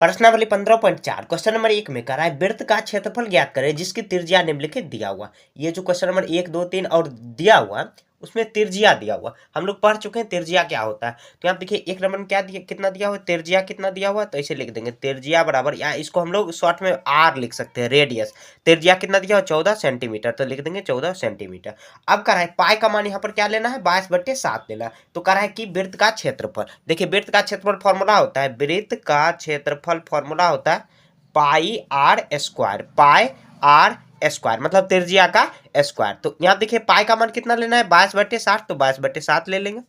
प्रश्नावली 15.4 question number 1 में कह रहा है वृत्त का क्षेत्रफल ज्ञात करें जिसकी त्रिज्या निम्नलिखित दिया हुआ। ये जो क्वेश्चन नंबर 1, 2, 3 और दिया हुआ उसमें त्रिज्या दिया हुआ, हम लोग पढ़ चुके हैं त्रिज्या क्या होता है। तो यहाँ देखिए 1 नंबर में क्या दिया, कितना दिया हुआ, त्रिज्या कितना दिया हुआ, तो ऐसे लिख देंगे त्रिज्या बराबर, या इसको हम लोग शॉर्ट में आर लिख सकते हैं, रेडियस। त्रिज्या कितना दिया हुआ, 14 सेंटीमीटर, तो लिख देंगे 14 सेंटीमीटर। अब कह रहा है पाई का मान यहाँ पर क्या लेना है, 22/7 लेना है। तो कह रहा है कि वृत्त का क्षेत्रफल, देखिए वृत्त का क्षेत्रफल फॉर्मूला होता है, वृत्त का क्षेत्रफल फॉर्मूला होता है pi R square, pi R square मतलब त्रिज्या का स्क्वायर। तो यहाँ देखिए पाई का मान कितना लेना है, 22/7, तो 22/7 ले लेंगे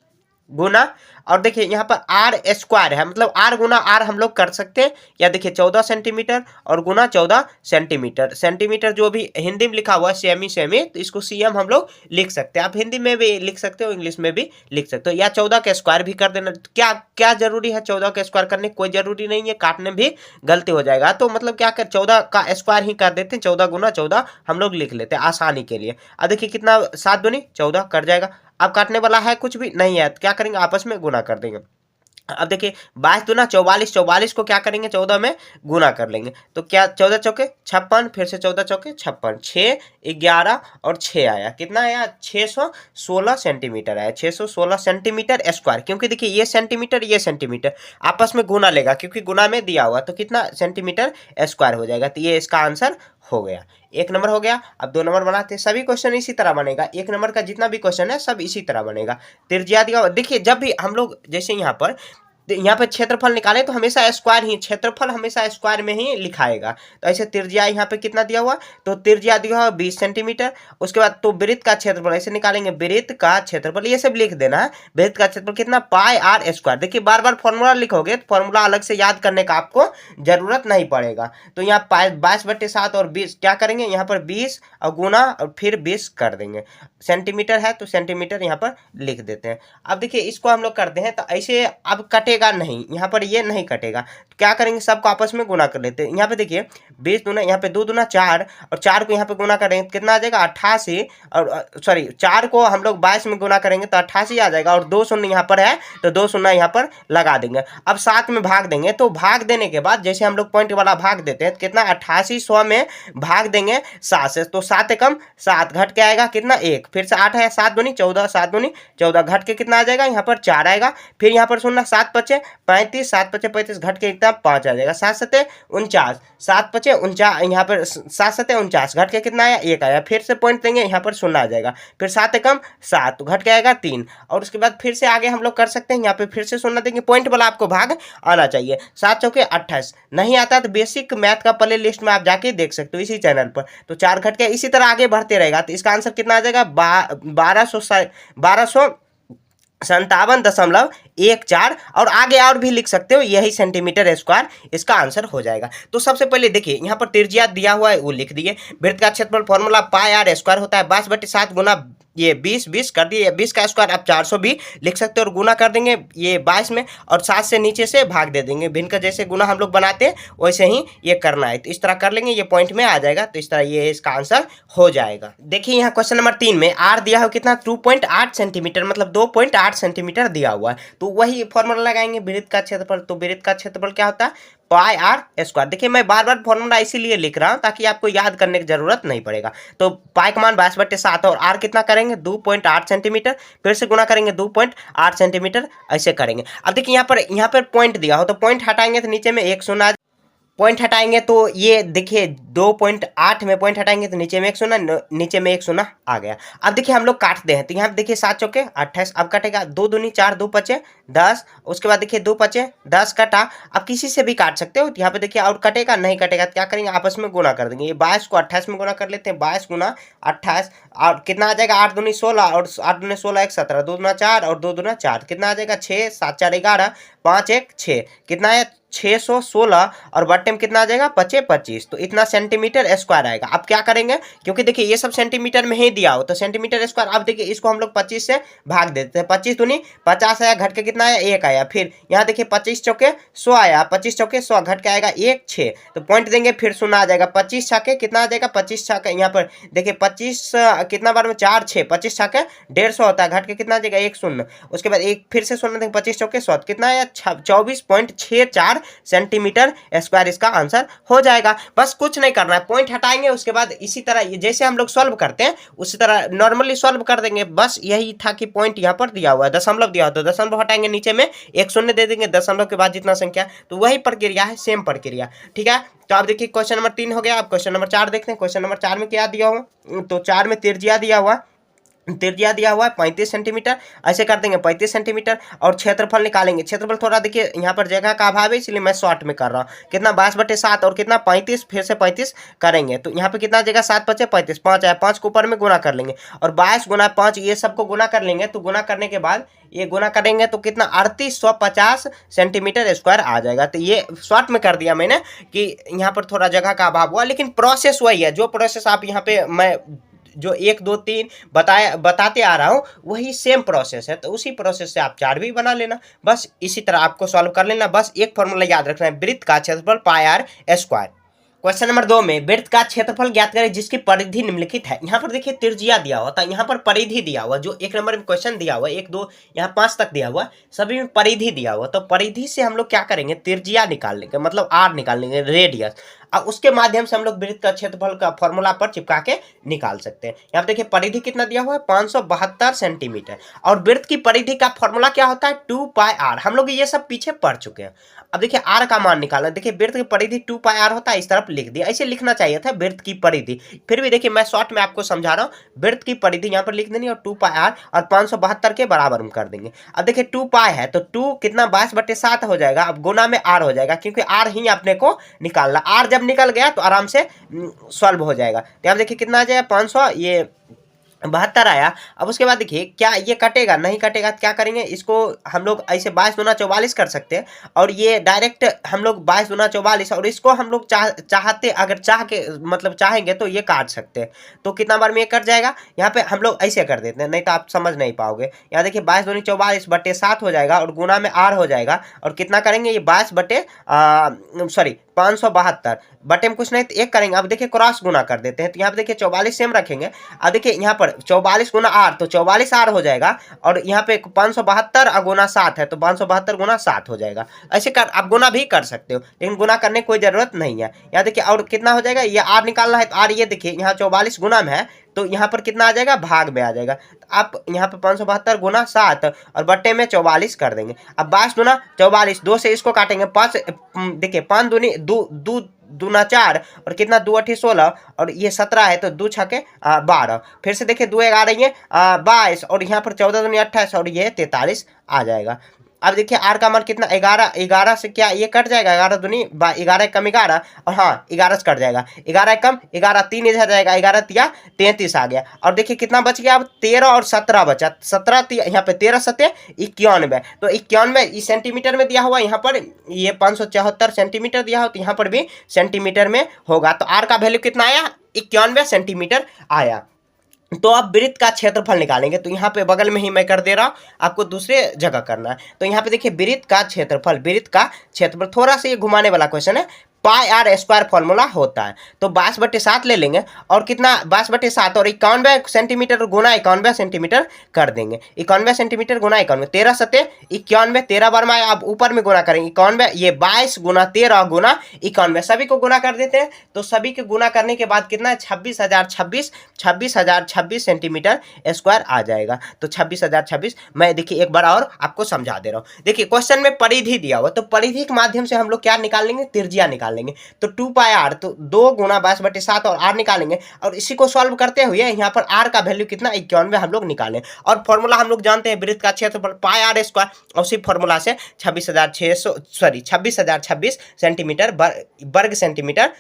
गुना, और देखिए यहाँ पर आर स्क्वायर है, मतलब आर गुना आर हम लोग कर सकते हैं, या देखिए 14 सेंटीमीटर और गुना 14 सेंटीमीटर। सेंटीमीटर जो भी हिंदी में लिखा हुआ है सेमी सेमी, तो इसको सीएम हम लोग लिख सकते हैं। आप हिंदी में भी लिख सकते हो, इंग्लिश में भी लिख सकते हो, या 14 का स्क्वायर भी कर देना। क्या क्या जरूरी है 14 का स्क्वायर करने, कोई जरूरी नहीं है, काटने में भी गलती हो जाएगा। तो मतलब क्या कर 14 का स्क्वायर ही कर देते हैं, 14 गुना 14 हम लोग लिख लेते हैं आसानी के लिए। अब देखिए कितना 7 दूनी 14 कट जाएगा। अब काटने वाला है कुछ भी नहीं है, तो क्या करेंगे आपस में गुना कर देंगे। अब देखिए 22 दूना 44, 44 को क्या करेंगे 14 में गुना कर लेंगे, तो क्या 14 चौके 56, फिर से 14 चौके 56, 6 11 और 6 आया, कितना आया 616 सेंटीमीटर आया, 616 सेंटीमीटर स्क्वायर। क्योंकि देखिए ये सेंटीमीटर ये सेंटीमीटर आपस में गुना लेगा, क्योंकि गुना में दिया हुआ, तो कितना सेंटीमीटर स्क्वायर हो जाएगा। तो ये इसका आंसर हो गया, 1 नंबर हो गया। अब 2 नंबर बनाते हैं, सभी क्वेश्चन इसी तरह बनेगा, 1 नंबर का जितना भी क्वेश्चन है सब इसी तरह बनेगा। त्रिज्या दिया, देखिए जब भी हम लोग जैसे यहाँ पर क्षेत्रफल निकालें तो हमेशा स्क्वायर ही, क्षेत्रफल हमेशा स्क्वायर में ही लिखाएगा। तो ऐसे त्रिज्या यहाँ पे कितना दिया हुआ, तो त्रिज्या दिया हुआ 20 सेंटीमीटर। उसके बाद तो वृत्त का क्षेत्रफल ऐसे निकालेंगे, वृत्त का क्षेत्रफल ये सब लिख देना है, वृत्त का क्षेत्रफल कितना पाई आर स्क्वायर। देखिए बार बार फॉर्मूला लिखोगे तो फॉर्मूला अलग से याद करने का आपको जरूरत नहीं पड़ेगा। तो यहाँ 22/7 और 20 क्या करेंगे, यहाँ पर 20 और गुना और फिर 20 कर देंगे। सेंटीमीटर है तो सेंटीमीटर यहाँ पर लिख देते हैं। अब देखिए इसको हम लोग करते हैं, तो ऐसे अब कटेगा नहीं, यहाँ पर ये नहीं कटेगा, तो क्या करेंगे सबको आपस में गुना कर लेते हैं। यहाँ पे देखिए 20 दूना, यहाँ पे 2 दूना 4 और 4 को यहाँ पे गुना करेंगे कितना आ जाएगा 88, और सॉरी 4 को हम लोग 22 में गुना करेंगे तो 88 आ जाएगा, और 2 शून्य यहाँ पर है तो 2 शून्य यहाँ पर लगा देंगे। अब 7 में भाग देंगे, तो भाग देने के बाद जैसे हम लोग पॉइंट वाला भाग देते हैं, कितना 88 100 में भाग देंगे 7 से, तो 7 एकम 7 घट के आएगा कितना 1, फिर से 8 है 7 दूनी 14, 7 दूनी 14 घट के कितना आ जाएगा यहाँ पर 4 आएगा, फिर यहाँ पर शून्य 7 बचे 35, 7 पचे 35 घट के कितना 5 आ जाएगा, 7 सते 49, 7 पचे 49, यहाँ पर 7 सते 49 घट के कितना आया 1 आया, फिर से पॉइंट देंगे यहाँ पर शून्य आ जाएगा, फिर 7 एकम 7 तो घट के आएगा 3, और उसके बाद फिर से आगे हम लोग कर सकते हैं, यहाँ पे फिर से शून्य देंगे, पॉइंट वाला आपको भाग आना चाहिए। 7 चौके 28, नहीं आता तो बेसिक मैथ का प्ले लिस्ट में आप जाके देख सकते हो इसी चैनल पर। तो 4 घट के इसी तरह आगे बढ़ते रहेगा, तो इसका आंसर कितना आ जाएगा 1257.14, और आगे और भी लिख सकते हो, यही सेंटीमीटर स्क्वायर इसका आंसर हो जाएगा। तो सबसे पहले देखिए यहाँ पर त्रिज्या दिया हुआ है वो लिख दिए, वृत्त का क्षेत्रफल फॉर्मूला पाई आर स्क्वायर होता है 22/7 गुना ये 20 कर दिए, 20 का स्क्वायर आप 400 भी लिख सकते हो, और गुना कर देंगे ये 22 में, और 7 से नीचे से भाग दे देंगे, भिन्न का जैसे गुना हम लोग बनाते हैं वैसे ही ये करना है। तो इस तरह कर लेंगे, ये पॉइंट में आ जाएगा, तो इस तरह ये इसका आंसर हो जाएगा। देखिए यहाँ क्वेश्चन नंबर 3 में आर दिया हो कितना 2.8 सेंटीमीटर, मतलब 2.8 सेंटीमीटर दिया हुआ है, तो वही फॉर्मूला लगाएंगे वृत्त का क्षेत्रफल। तो वृत्त का क्षेत्रफल क्या होता है पाई आर स्क्वायर। देखिए मैं बार बार फॉर्मूला इसीलिए लिख रहा हूं ताकि आपको याद करने की जरूरत नहीं पड़ेगा। तो पाई का मान 22/7 और आर कितना करेंगे 2.8 सेंटीमीटर, फिर से गुना करेंगे 2.8 सेंटीमीटर, ऐसे करेंगे। अब देखिए यहाँ पर पॉइंट दिया हो, तो पॉइंट हटाएंगे तो नीचे में 1 शून्य, पॉइंट हटाएंगे तो ये देखिए 2.8 में पॉइंट हटाएंगे तो नीचे में 1 शून्य, नीचे में 1 शून्य आ गया। अब देखिए हम लोग काटते हैं, तो यहाँ देखिए 7 चौके 28, अब कटेगा 2 दूनी 4, 2 पचे 10, उसके बाद देखिए 2 पचे 10 कटा। अब किसी से भी काट सकते हो, तो यहाँ पे देखिए और कटेगा नहीं कटेगा तो क्या करेंगे आपस में गुना कर देंगे, ये 22 को 28 में गुना कर लेते हैं, 22 गुना 28 और कितना आ जाएगा 8 दूनी 16 और 8 दूनी 16 1 17, 2 दूना 4 और 2 दूना 4 कितना आ जाएगा 6, 7 4 11, 5 1 6 कितना है 616, और बट्टे में कितना आ जाएगा 25, तो इतना सेंटीमीटर स्क्वायर आएगा। अब क्या करेंगे, क्योंकि देखिए ये सब सेंटीमीटर में ही दिया हो तो सेंटीमीटर स्क्वायर। अब देखिए इसको हम लोग 25 से भाग देते हैं, 25 दूनी 50 आया, घट के कितना आया 1 आया, फिर यहाँ देखिए 25 चौके 100 आया, 25 चौके 100 घट के आएगा 1 6, तो पॉइंट देंगे फिर शून्य आ जाएगा, 25 छाके कितना आ जाएगा 25 छाके, यहाँ पर देखिए 25 कितना बार में 4 6, 25 छाके 150 होता है, घट के कितना आ जाएगा 1 शून्य, उसके बाद एक फिर से शून्य देंगे 25 चौके 100 कितना आया 24.64 सेंटीमीटर स्क्वायर इसका आंसर हो जाएगा। बस कुछ नहीं करना है, पॉइंट हटाएंगे, उसके बाद इसी तरह जैसे हम लोग सॉल्व करते हैं उसी तरह नॉर्मली सॉल्व कर देंगे। बस यही था कि पॉइंट यहाँ पर दिया हुआ है, दशमलव दिया हुआ, तो दशमलव हटाएंगे, नीचे में एक शून्य दे देंगे, दशमलव के बाद जितना संख्या, तो वही प्रक्रिया है, सेम प्रक्रिया। ठीक है, तो आप देखिए क्वेश्चन नंबर 3 हो गया। अब क्वेश्चन नंबर 4 देखते हैं। क्वेश्चन नंबर 4 में क्या दिया हुआ, तो 4 में त्रिज्या दिया हुआ है 35 सेंटीमीटर। ऐसे कर देंगे 35 सेंटीमीटर और क्षेत्रफल निकालेंगे। क्षेत्रफल थोड़ा देखिए यहाँ पर जगह का अभाव है इसलिए मैं शॉर्ट में कर रहा हूँ। कितना 22/7 और कितना 35, फिर से 35 करेंगे तो यहाँ पे कितना जगह 7 बचे 35, 5 आया, 5 को ऊपर में गुना कर लेंगे और 22 गुना 5 ये सबको गुना कर लेंगे। तो गुना करने के बाद ये गुना करेंगे तो कितना 3850 सेंटीमीटर स्क्वायर आ जाएगा। तो ये शॉर्ट में कर दिया मैंने कि यहाँ पर थोड़ा जगह का अभाव हुआ, लेकिन प्रोसेस वही है। जो प्रोसेस आप यहाँ पे मैं जो 1 2 3 बताते आ रहा हूँ वही सेम प्रोसेस है, तो उसी प्रोसेस से आप 4 भी बना लेना। बस इसी तरह आपको सॉल्व कर लेना। बस एक फॉर्मूला याद रखना है, वृत्त का क्षेत्रफल पाई आर स्क्वायर। क्वेश्चन नंबर 2 में वृत्त का क्षेत्रफल ज्ञात करें जिसकी परिधि निम्नलिखित है। यहाँ पर देखिए त्रिज्या दिया हुआ था, यहाँ पर परिधि दिया हुआ, जो 1 नंबर में क्वेश्चन दिया हुआ 1 2 यहाँ 5 तक दिया हुआ, सभी में परिधि दिया हुआ। तो परिधि से हम लोग क्या करेंगे, त्रिज्या निकाल लेंगे, मतलब आर निकाल लेंगे, रेडियस। अब उसके माध्यम से हम लोग वृत्त का क्षेत्रफल का फॉर्मूला पर चिपका के निकाल सकते हैं। यहाँ देखिए परिधि कितना दिया हुआ है 572 सेंटीमीटर और वृत्त की परिधि का फॉर्मूला क्या होता है 2 पाई आर। हम लोग ये सब पीछे पढ़ चुके हैं। अब देखिए आर का मान निकालना, देखिए वृत्त की परिधि 2 पाई आर होता है, इस तरफ लिख दिया। ऐसे लिखना चाहिए था वृत्त की परिधि, फिर भी देखिए मैं शॉर्ट में आपको समझा रहा हूँ। वृत्त की परिधि यहाँ पर लिख देनी और 2 पाई आर और 572 के बराबर में कर देंगे। अब देखिए 2 पाई है तो 2 कितना 22/7 हो जाएगा। अब गुना में आर हो जाएगा क्योंकि आर ही अपने को निकालना। आर जब निकल गया तो आराम से सॉल्व हो जाएगा। तो आप देखिए कितना आ जाएगा 500 ये 72 आया। अब उसके बाद देखिए क्या ये कटेगा, नहीं कटेगा तो क्या करेंगे, इसको हम लोग ऐसे 22 दूना 44 कर सकते हैं और ये डायरेक्ट हम लोग 22 दूना 44 और इसको हम लोग चाहते अगर चाह के मतलब चाहेंगे तो ये काट सकते हैं। तो कितना बार में ये कट जाएगा, यहाँ पे हम लोग ऐसे कर देते हैं, नहीं तो आप समझ नहीं पाओगे। यहाँ देखिए 22 दूनी 44/7 हो जाएगा और गुना में आर हो जाएगा और कितना करेंगे ये 572 बटे में कुछ नहीं तो 1 करेंगे। अब देखिए क्रॉस गुना कर देते हैं तो यहाँ पे देखिए 44 सेम रखेंगे। अब देखिए यहाँ पर 44 गुना आर तो 44 आर हो जाएगा और यहाँ पे 572 गुना 7 है तो 572 गुना 7 हो जाएगा। ऐसे कर आप गुना भी कर सकते हो, लेकिन गुना करने की कोई जरूरत नहीं है। यहाँ देखिए और कितना हो जाएगा, ये आर निकालना है तो आर ये देखिए यहाँ 44 गुना में है तो यहाँ पर कितना आ जाएगा, भाग में आ जाएगा। तो आप यहाँ पे 572 गुना 7 और बट्टे में 44 कर देंगे। अब 22 दूना 44, 2 से इसको काटेंगे 5, देखिए 5 दूनी 2 दूना 4 और कितना 2 8 16 और ये 17 है तो 2 छके 12, फिर से देखिए 2 11 ये 22 और यहाँ पर 14 दूनी 28 और ये 43 आ जाएगा। अब देखिए आर का मान कितना 11 से क्या ये कट जाएगा, 11 दूनी 11 कम 11 और हाँ 11 से कट जाएगा, 11 कम 11 3 इधर जाएगा, 11 तिया 33 आ गया। और देखिए कितना बच गया, अब 13 और 17 बचा, 17 यहाँ पे 13 सत्य 91 तो 91 इस सेंटीमीटर में दिया हुआ, यहाँ पर ये 574 सेंटीमीटर दिया हो तो यहाँ पर भी सेंटीमीटर में होगा। तो आर का वैल्यू कितना आया 91 सेंटीमीटर आया। तो आप वृत्त का क्षेत्रफल निकालेंगे तो यहाँ पे बगल में ही मैं कर दे रहा हूँ, आपको दूसरे जगह करना है। तो यहाँ पे देखिए वृत्त का क्षेत्रफल थोड़ा सा ये घुमाने वाला क्वेश्चन है। पाई आर स्क्वायर फॉर्मूला होता है तो 22/7 ले लेंगे और कितना 22/7 और 91 सेंटीमीटर गुना 91 सेंटीमीटर कर देंगे। 91 सेंटीमीटर गुना 91, 13 सत्य 91, 13 बार में आप ऊपर में गुना करेंगे 91, ये 22 गुना 13 गुना 91, सभी को गुना कर देते हैं। तो सभी के गुना करने के बाद कितना 26,026 सेंटीमीटर स्क्वायर आ जाएगा। तो 26,026 मैं देखिए एक बार और आपको समझा दे रहा हूँ। देखिए क्वेश्चन में परिधि दिया हुआ तो परिधि के माध्यम से हम लोग क्या निकाल लेंगे, त्रिज्या निकाल लेंगे। तो 2 पाई आर तो 2 गुना 22/7 और आर निकालेंगे और इसी को सॉल्व करते हुए यहाँ पर आर का वैल्यू कितना 91 हम लोग निकालें। और फॉर्मूला हम लोग जानते हैं वृत्त का क्षेत्रफल पाई आर स्क्वायर और उसी फॉर्मूला से 26,026 सेंटीमीटर वर्ग सेंटीमीटर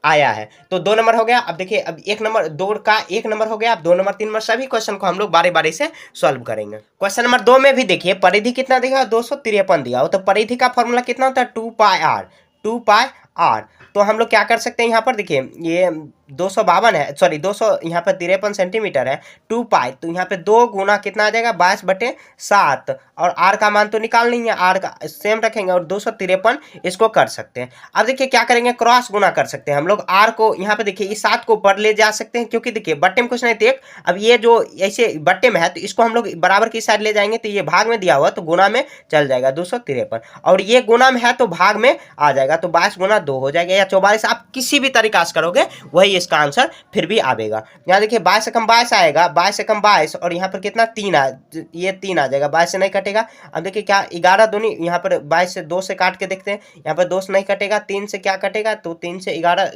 आया है। तो 2 नंबर हो गया। अब देखिए अब 1 नंबर 2 का 1 नंबर हो गया। अब 2 नंबर 3 नंबर सभी क्वेश्चन को हम लोग बारी बारी से सॉल्व करेंगे। क्वेश्चन नंबर 2 में भी देखिए परिधि कितना दिया 253 दिया हो तो परिधि का फॉर्मूला कितना होता है 2 पाई आर। तो हम लोग क्या कर सकते हैं यहाँ पर देखिए ये 252 है, सॉरी 200 यहाँ पर 53 सेंटीमीटर है, 2 पाई, तो यहाँ पे 2 गुना कितना आ जाएगा 22/7, और आर का मान तो निकाल नहीं है, आर का सेम रखेंगे और 253 इसको कर सकते हैं। अब देखिए क्या करेंगे, क्रॉस गुना कर सकते हैं हम लोग, आर को यहाँ पे देखिए इस 7 को ऊपर ले जा सकते हैं, क्योंकि देखिए बट्टे में कुछ नहीं देख, अब ये जो ऐसे बट्टे में है तो इसको हम लोग बराबर की साइड ले जाएंगे, तो ये भाग में दिया हुआ तो गुना में चल जाएगा 253, और ये गुना में है तो भाग में आ जाएगा, तो 22 गुना 2 हो जाएगा, या 44, आप किसी भी तरीका से करोगे वही इसका आंसर फिर भी आएगा। यहाँ देखिए 22 से कम 22 आएगा, 22 से कम 22, और यहाँ पर कितना 3 ये 3 आ जाएगा, 22 से नहीं कटेगा। अब देखिए क्या 11 दूनी, यहाँ पर 22 से 2 से काट के देखते हैं, यहाँ पर 2 से नहीं कटेगा, 3 से क्या कटेगा, तो 3 से 11,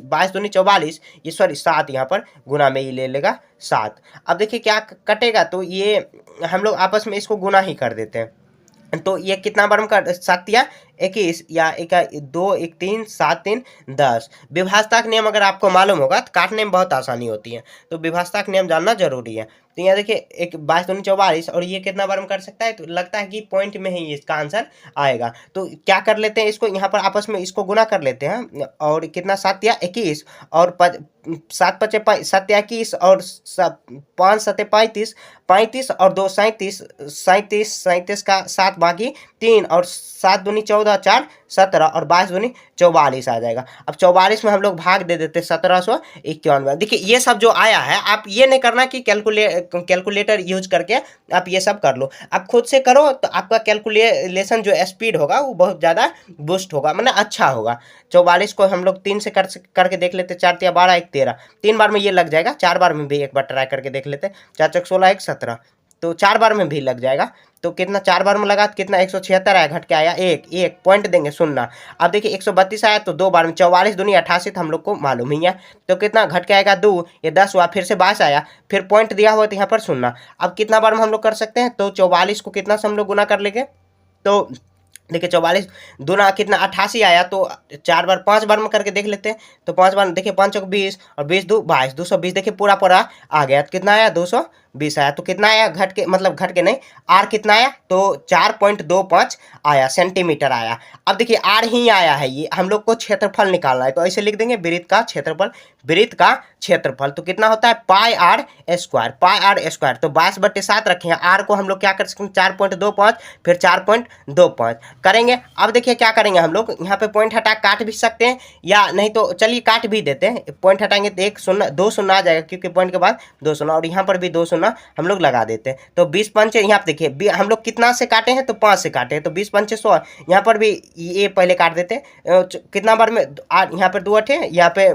22 दूनी 44, ये सॉरी 7, यहाँ पर गुना में ही ले लेगा 7। अब देखिए क्या कटेगा, तो ये हम लोग आपस में इसको गुना ही कर देते हैं, तो ये कितना बार का 7 या 21, या 2 1 3 7 3 10। विभाजता का नियम अगर आपको मालूम होगा तो काटने में बहुत आसानी होती है, तो विभाजता का नियम जानना जरूरी है। तो यहाँ देखिए एक 22 दूनी 44, और ये कितना बार में कर सकता है, तो लगता है कि पॉइंट में ही इसका आंसर आएगा। तो क्या कर लेते हैं, इसको यहाँ पर आपस में इसको गुना कर लेते हैं, और कितना 7 या 21, और 7 5 7 या 21, और 5 7 35, 35 और 2 37, 37 का 7 बाकी 3, और 7 दूनी 14, 4 17, और 22 दूनी 44 आ जाएगा। अब 44 में हम लोग भाग दे देते 1791। देखिए ये सब जो आया है, आप ये नहीं करना कि कैलकुलेटर यूज करके आप ये सब कर लो, आप खुद से करो तो आपका कैलकुलेशन जो स्पीड होगा वो बहुत ज़्यादा बूस्ट होगा, मतलब अच्छा होगा। 44 को हम लोग 3 से करके देख लेते, 4 या 12 1 13, 3 बार में ये लग जाएगा, 4 बार में भी एक बार ट्राई करके देख लेते, 4 चौक 16 1 17, तो 4 बार में भी लग जाएगा। तो कितना 4 बार में लगा तो कितना 176 आया, घट के आया 1 पॉइंट देंगे 0। अब देखिए 132 आया तो 2 बार में, 44 दूनी 88 हम लोग को मालूम ही है, तो कितना घट के आएगा 2, ये 10 हुआ, फिर से 22 आया, फिर पॉइंट दिया हुआ तो यहाँ पर 0। अब कितना बार में हम लोग कर सकते हैं, तो 44 को कितना से हम लोग गुना कर लेंगे, तो देखिए 44 दूना कितना 88 आया, तो 4 बार 5 बार में करके देख लेते हैं, तो 5 बार देखिए 5 चौक 20, और 20 2 22, 220 देखिए पूरा पूरा आ गया, तो कितना आया 220 आया, तो कितना आया घट के, मतलब घट के नहीं, आर कितना आया, तो 4.25 आया सेंटीमीटर आया। अब देखिए आर ही आया है, ये हम लोग को क्षेत्रफल निकालना है, तो ऐसे लिख देंगे वृत्त का क्षेत्रफल, वृत्त का क्षेत्रफल तो कितना होता है पाई आर स्क्वायर, तो 22/7 रखे हैं, आर को हम लोग क्या कर सकते हैं 4.25, फिर 4.25 करेंगे। अब देखिए क्या करेंगे, हम लोग यहाँ पे पॉइंट हटा काट भी सकते हैं, या नहीं तो चलिए काट भी देते हैं, पॉइंट हटाएंगे तो 1 0 2 0 आ जाएगा, क्योंकि पॉइंट के बाद 2 0, और यहाँ पर भी 2 0 हम लोग लगा देते हैं, तो 20 पंचे, यहाँ पे देखिए हम लोग कितना से काटे हैं, तो 5 से काटे हैं, तो 20 पंचे 100, यहाँ पर भी ये पहले काट देते हैं, कितना बार में यहाँ पर 2 अठे, यहाँ पे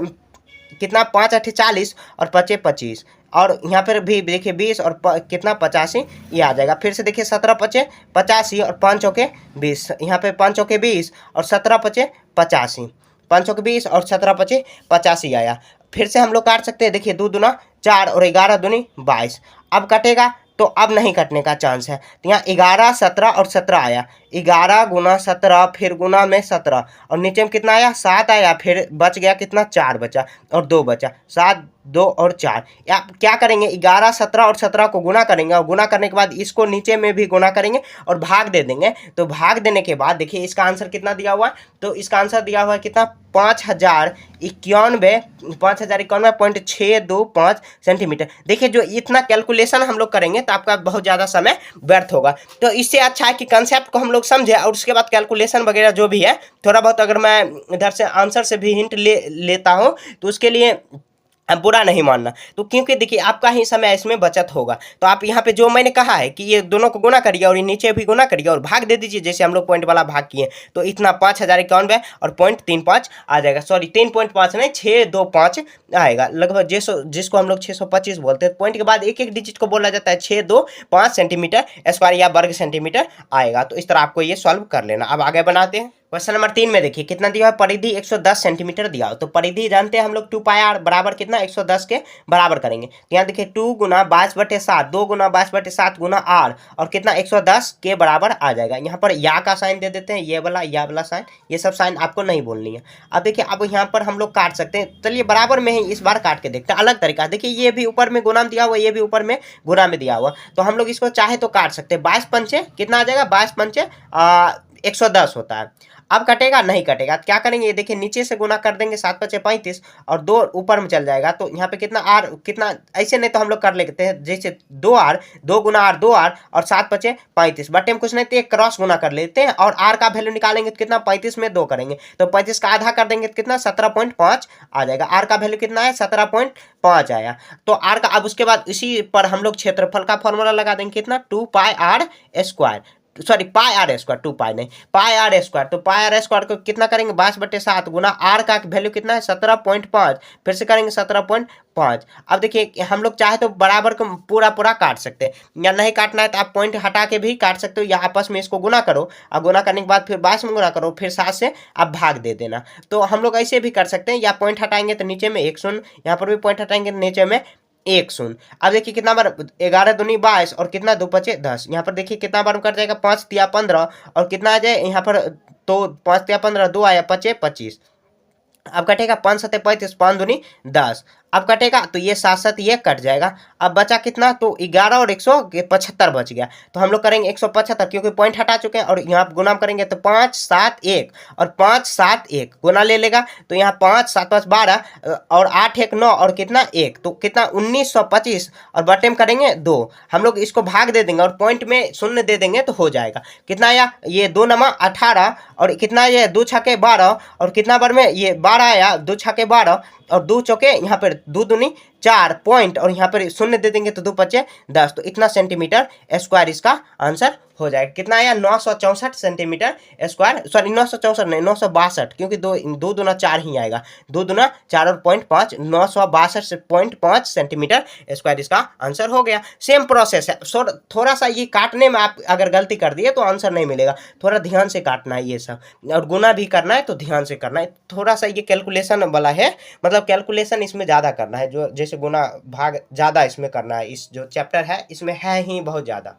कितना 5 अठे 40, और 5 25, और यहाँ पर भी देखिए 20, और कितना 85 ये आ जाएगा। फिर से देखिए 17 5 85, और 5 चौके 20, यहाँ पे 5 चौके 20, और 17 5 85, 5 चौके 20, और 17 5 85 आया। फिर से हम लोग काट सकते हैं, देखिए 2 दूना 4, और 11 दूनी 22, अब कटेगा, तो अब नहीं कटने का चांस है, तो यहाँ 11 17 और 17 आया, 11 गुना 17, फिर गुना में 17, और नीचे में कितना आया 7 आया, फिर बच गया कितना 4 बचा, और 2 बचा, 7 2 और 4। या क्या करेंगे 11 17 और 17 को गुना करेंगे, और गुना करने के बाद इसको नीचे में भी गुना करेंगे और भाग दे देंगे, तो भाग देने के बाद देखिए इसका आंसर कितना दिया हुआ है, तो इसका आंसर दिया हुआ है कितना 5091.625 सेंटीमीटर। देखिए जो इतना कैलकुलेशन हम लोग करेंगे तो आपका बहुत ज़्यादा समय व्यर्थ होगा, तो इससे अच्छा है कि कंसेप्ट को हम लोग समझे, और उसके बाद कैलकुलेशन वगैरह जो भी है थोड़ा बहुत अगर मैं इधर से आंसर से भी हिंट लेता हूँ तो उसके लिए अब बुरा नहीं मानना, तो क्योंकि देखिए आपका ही समय इसमें बचत होगा। तो आप यहाँ पे जो मैंने कहा है कि ये दोनों को गुना करिए और ये नीचे भी गुना करिए और भाग दे दीजिए, जैसे हम लोग पॉइंट वाला भाग किए, तो इतना 5091 और 0.35 आ जाएगा, सॉरी 3.5 नहीं 625 आएगा लगभग, जिसको हम लोग 625 बोलते हैं। पॉइंट के बाद एक एक डिजिट को बोला जाता है, 625 सेंटीमीटर स्क्वायर या वर्ग सेंटीमीटर आएगा। तो इस तरह आपको ये सॉल्व कर लेना। अब आगे बनाते हैं। क्वेश्चन नंबर 3 में देखिए कितना दिया है, परिधि 110 सेंटीमीटर दिया हो, तो परिधि जानते हैं हम लोग 2 पाई आर बराबर कितना 110 के बराबर करेंगे। तो यहाँ देखिए 2 गुना 22/7, 2 गुना 22/7 गुना आर, और कितना 110 के बराबर आ जाएगा। यहाँ पर या का साइन दे देते हैं, ये वाला या वाला साइन, ये सब साइन आपको नहीं बोलनी है। अब देखिए अब यहाँ पर हम लोग काट सकते हैं, चलिए बराबर में ही इस बार काट के देखते हैं अलग तरीका। देखिए ये भी ऊपर में गुना में दिया हुआ, ये भी ऊपर में गुना में दिया हुआ, तो हम लोग इसको चाहे तो काट सकते हैं। 22 पंचे कितना आ जाएगा, 22 पंचे 110 होता है। अब कटेगा नहीं कटेगा, क्या करेंगे, ये देखिए नीचे से गुना कर देंगे, 7 पचे 35 और 2 ऊपर में चल जाएगा, तो यहाँ पे कितना आर, कितना ऐसे नहीं तो हम लोग कर लेते हैं जैसे 2r, 2 गुना आर 2r और 7 पचे 35 बटे में कुछ नहीं तो एक क्रॉस गुना कर लेते हैं और आर का वैल्यू निकालेंगे तो कितना 35 में 2 करेंगे तो 35 का आधा कर देंगे तो कितना 17.5 आ जाएगा। आर का वैल्यू कितना है 17.5 आया। तो आर का, अब उसके बाद इसी पर हम लोग क्षेत्रफल का फॉर्मूला लगा देंगे कितना 2 pi R square, sorry pi R square, 2 pi नहीं पाई आर स्क्वायर। तो पाई आर स्क्वायर को कितना करेंगे 22/7 गुना आर का वैल्यू कितना है 17.5, फिर से करेंगे 17.5। अब देखिए हम लोग चाहे तो बराबर को पूरा पूरा काट सकते हैं या नहीं काटना है तो आप पॉइंट हटा के भी काट सकते हो, या आपस में इसको गुना करो और गुना करने के बाद फिर 22 में गुना करो, फिर 7 से आप भाग दे देना। तो हम लोग ऐसे भी कर सकते हैं, या पॉइंट हटाएंगे तो नीचे में 1 शून्य, यहाँ पर भी पॉइंट हटाएंगे तो नीचे में 1 शून्य। अब देखिए कितना बार 11 दूनी 22 और कितना 2 पचे 10, यहाँ पर देखिए कितना बार कट जाएगा 5 तिया 15 और कितना आ जाए यहाँ पर, तो 5 तिया 15 2 आया 5 25। अब कटेगा 5 सत्ते 35 5 दूनी 10, अब कटेगा तो ये 7 7 ये कट जाएगा। अब बचा कितना, तो 11 और 175 बच गया। तो हम लोग करेंगे 175 क्योंकि पॉइंट हटा चुके हैं और यहाँ गुना करेंगे तो 5 7 1 और 5 7 1 गुना ले लेगा, तो यहाँ 5 7 5 12 और 8 1 9 और कितना 1, तो कितना 1925 और बटे में करेंगे 2। हम लोग इसको भाग दे देंगे और पॉइंट में शून्य दे देंगे तो हो जाएगा। कितना आया, ये 2 नमा 18 और कितना ये 2 छके 12 और कितना बार में ये 12 आया, 2 छके 12 और 2 चौके यहाँ पर 2 दूनी 4 पॉइंट और यहाँ पर शून्य दे देंगे तो 2 पचे 10, तो इतना सेंटीमीटर स्क्वायर इसका आंसर हो जाएगा। कितना आया 964 सेंटीमीटर स्क्वायर, सॉरी 964 नहीं 962, क्योंकि 2 दूना 4 ही आएगा, 2 दूना 4 और 0.5 962.5 सेंटीमीटर स्क्वायर इसका आंसर हो गया। सेम प्रोसेस है, थोड़ा सा ये काटने में आप अगर गलती कर दिए तो आंसर नहीं मिलेगा, थोड़ा ध्यान से काटना है ये सब, और गुना भी करना है तो ध्यान से करना है। थोड़ा सा ये कैलकुलेशन वाला है, मतलब कैलकुलेशन इसमें ज़्यादा करना है, जो जैसे गुना भाग ज़्यादा इसमें करना है, इस जो चैप्टर है इसमें है ही बहुत ज़्यादा।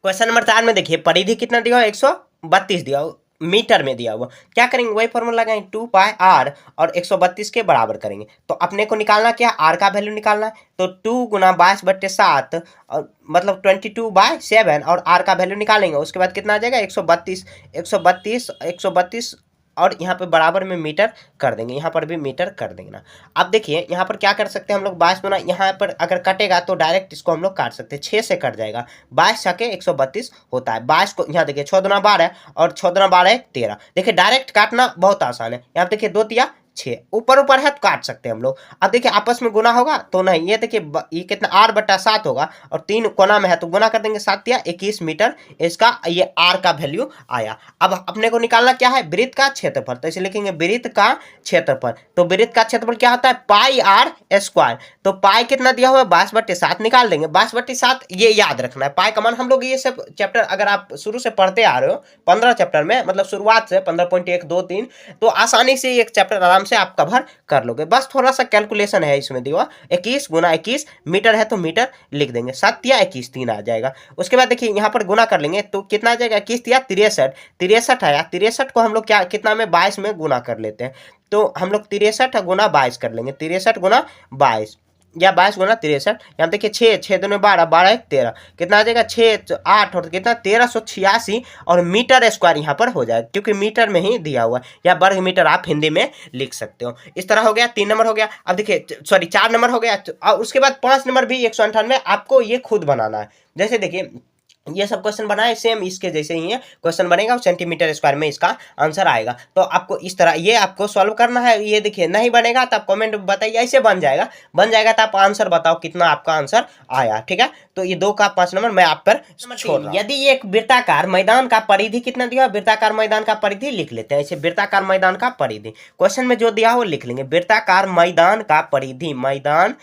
क्वेश्चन नंबर 4 में देखिए परिधि कितना दिया हुआ 132 दिया हुआ, मीटर में दिया हुआ। क्या करेंगे, वही फॉर्मूला लगाएंगे 2 पाई आर और 132 के बराबर करेंगे। तो अपने को निकालना क्या, आर का वैल्यू निकालना है, तो 2 गुना 22/7 और मतलब 22/7 और आर का वैल्यू निकालेंगे। उसके बाद कितना आ जाएगा 132 और यहाँ पे बराबर में मीटर कर देंगे, यहाँ पर भी मीटर कर देंगे ना। अब देखिए यहाँ पर क्या कर सकते हैं हम लोग, 22 गुना यहाँ पर अगर कटेगा तो डायरेक्ट इसको हम लोग काट सकते हैं, 6 से कट जाएगा, 22 छके 132 होता है। 22 को यहाँ देखिए 6 दूना 12 और 6 दूना 12 13, देखिए डायरेक्ट काटना बहुत आसान है। यहाँ देखिए 2 तिया 6, ऊपर ऊपर है तो काट सकते हैं हम लोग। अब देखिए आपस में गुना होगा तो नहीं, ये देखिए ये कितना 8/7 होगा और 3 कोना में है तो गुना कर देंगे, 7 या 21 मीटर इसका ये आर का वैल्यू आया। अब अपने को निकालना क्या है, वृत्त का क्षेत्रफल, तो इसे लिखेंगे वृत्त का क्षेत्रफल। तो वृत्त का क्षेत्रफल क्या होता है पाई आर स्क्वायर, तो पाई कितना दिया हुआ है 22/7 निकाल देंगे। 22/7 ये याद रखना है, पाई का मान हम लोग ये सब चैप्टर अगर आप शुरू से पढ़ते आ रहे हो 15 चैप्टर में, मतलब शुरुआत से 15.1 2 3, तो आसानी से एक चैप्टर आराम से आप कवर कर लोगे। बस थोड़ा सा कैलकुलेशन है इसमें दिया, 21 गुना 21 मीटर है तो मीटर लिख देंगे, 7 या 21 3 आ जाएगा। उसके बाद देखिए यहाँ पर गुना कर लेंगे तो कितना आ जाएगा 21 या 63 आया, 63 को हम लोग क्या कितना में 22 में गुना कर लेते हैं, तो हम लोग 63 गुना 22 कर लेंगे, 63 गुना 22 या 22 गुना 63। यहाँ देखिए 6 दूनी 12 12 1 13, कितना आ जाएगा 6 8 और कितना 1386 और मीटर स्क्वायर यहाँ पर हो जाएगा, क्योंकि मीटर में ही दिया हुआ है, या वर्ग मीटर आप हिंदी में लिख सकते हो। इस तरह हो गया, 3 नंबर हो गया। अब देखिए सॉरी 4 नंबर हो गया, और उसके बाद 5 नंबर भी 198 आपको ये खुद बनाना है। जैसे देखिए ये सब क्वेश्चन बनाए सेम इसके जैसे ही है, क्वेश्चन बनेगा सेंटीमीटर स्क्वायर में इसका आंसर आएगा। तो आपको इस तरह ये आपको सॉल्व करना है। ये देखिए नहीं बनेगा तो आप कमेंट बताइए, ऐसे बन जाएगा तो आप आंसर बताओ कितना आपका आंसर आया, ठीक है। तो ये 2 का 5 नंबर मैं आप पर छोड़ रहा हूं। यदि एक वृत्ताकार मैदान का परिधि कितना दिया, वृत्ताकार मैदान का परिधि लिख लेते हैं। ऐसे वृत्ताकार मैदान का परिधि क्वेश्चन में जो दिया हो लिख लेंगे, वृत्ताकार मैदान का परिधि, मैदान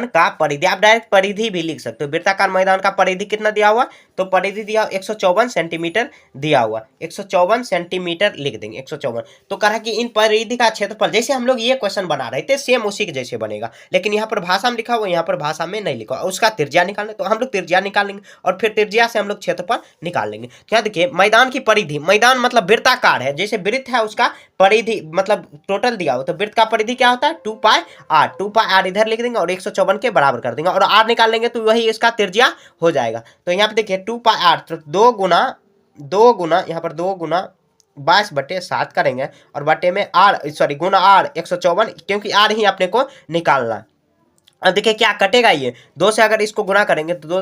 का परिधि, आप डायरेक्ट परिधि भी लिख सकते हो। वृत्ताकार मैदान का परिधि कितना दिया हुआ, तो परिधि दिया 154 सेंटीमीटर दिया हुआ, 154 सेंटीमीटर लिख देंगे 154। तो कहा कि इन परिधि का क्षेत्रफल, जैसे हम लोग ये क्वेश्चन बना रहे थे सेम उसी के जैसे बनेगा, लेकिन यहाँ पर भाषा में लिखा हुआ, यहाँ पर भाषा में नहीं लिखा हुआ। उसका त्रिज्या निकालना, तो हम लोग त्रिज्या निकालेंगे और फिर त्रिज्या से हम लोग क्षेत्रफल निकाल लेंगे। क्या देखिए मैदान की परिधि, मैदान मतलब वृत्ताकार है, जैसे वृत्त है उसका परिधि मतलब टोटल दिया हो, तो वृत्त का परिधि क्या होता है 2 पाई आर, 2 पाई आर इधर लिख देंगे और 154 के बराबर कर देंगे और आर निकाल लेंगे तो वही इसका त्रिज्या हो जाएगा। तो यहाँ पे देखिए 2 पाई आर, तो 2 गुना यहाँ पर 2 गुना 22/7 करेंगे और बटे में गुना R 154, क्योंकि R ही अपने को निकालना है। अब देखिए क्या कटेगा, ये 2 से अगर इसको गुना करेंगे तो 2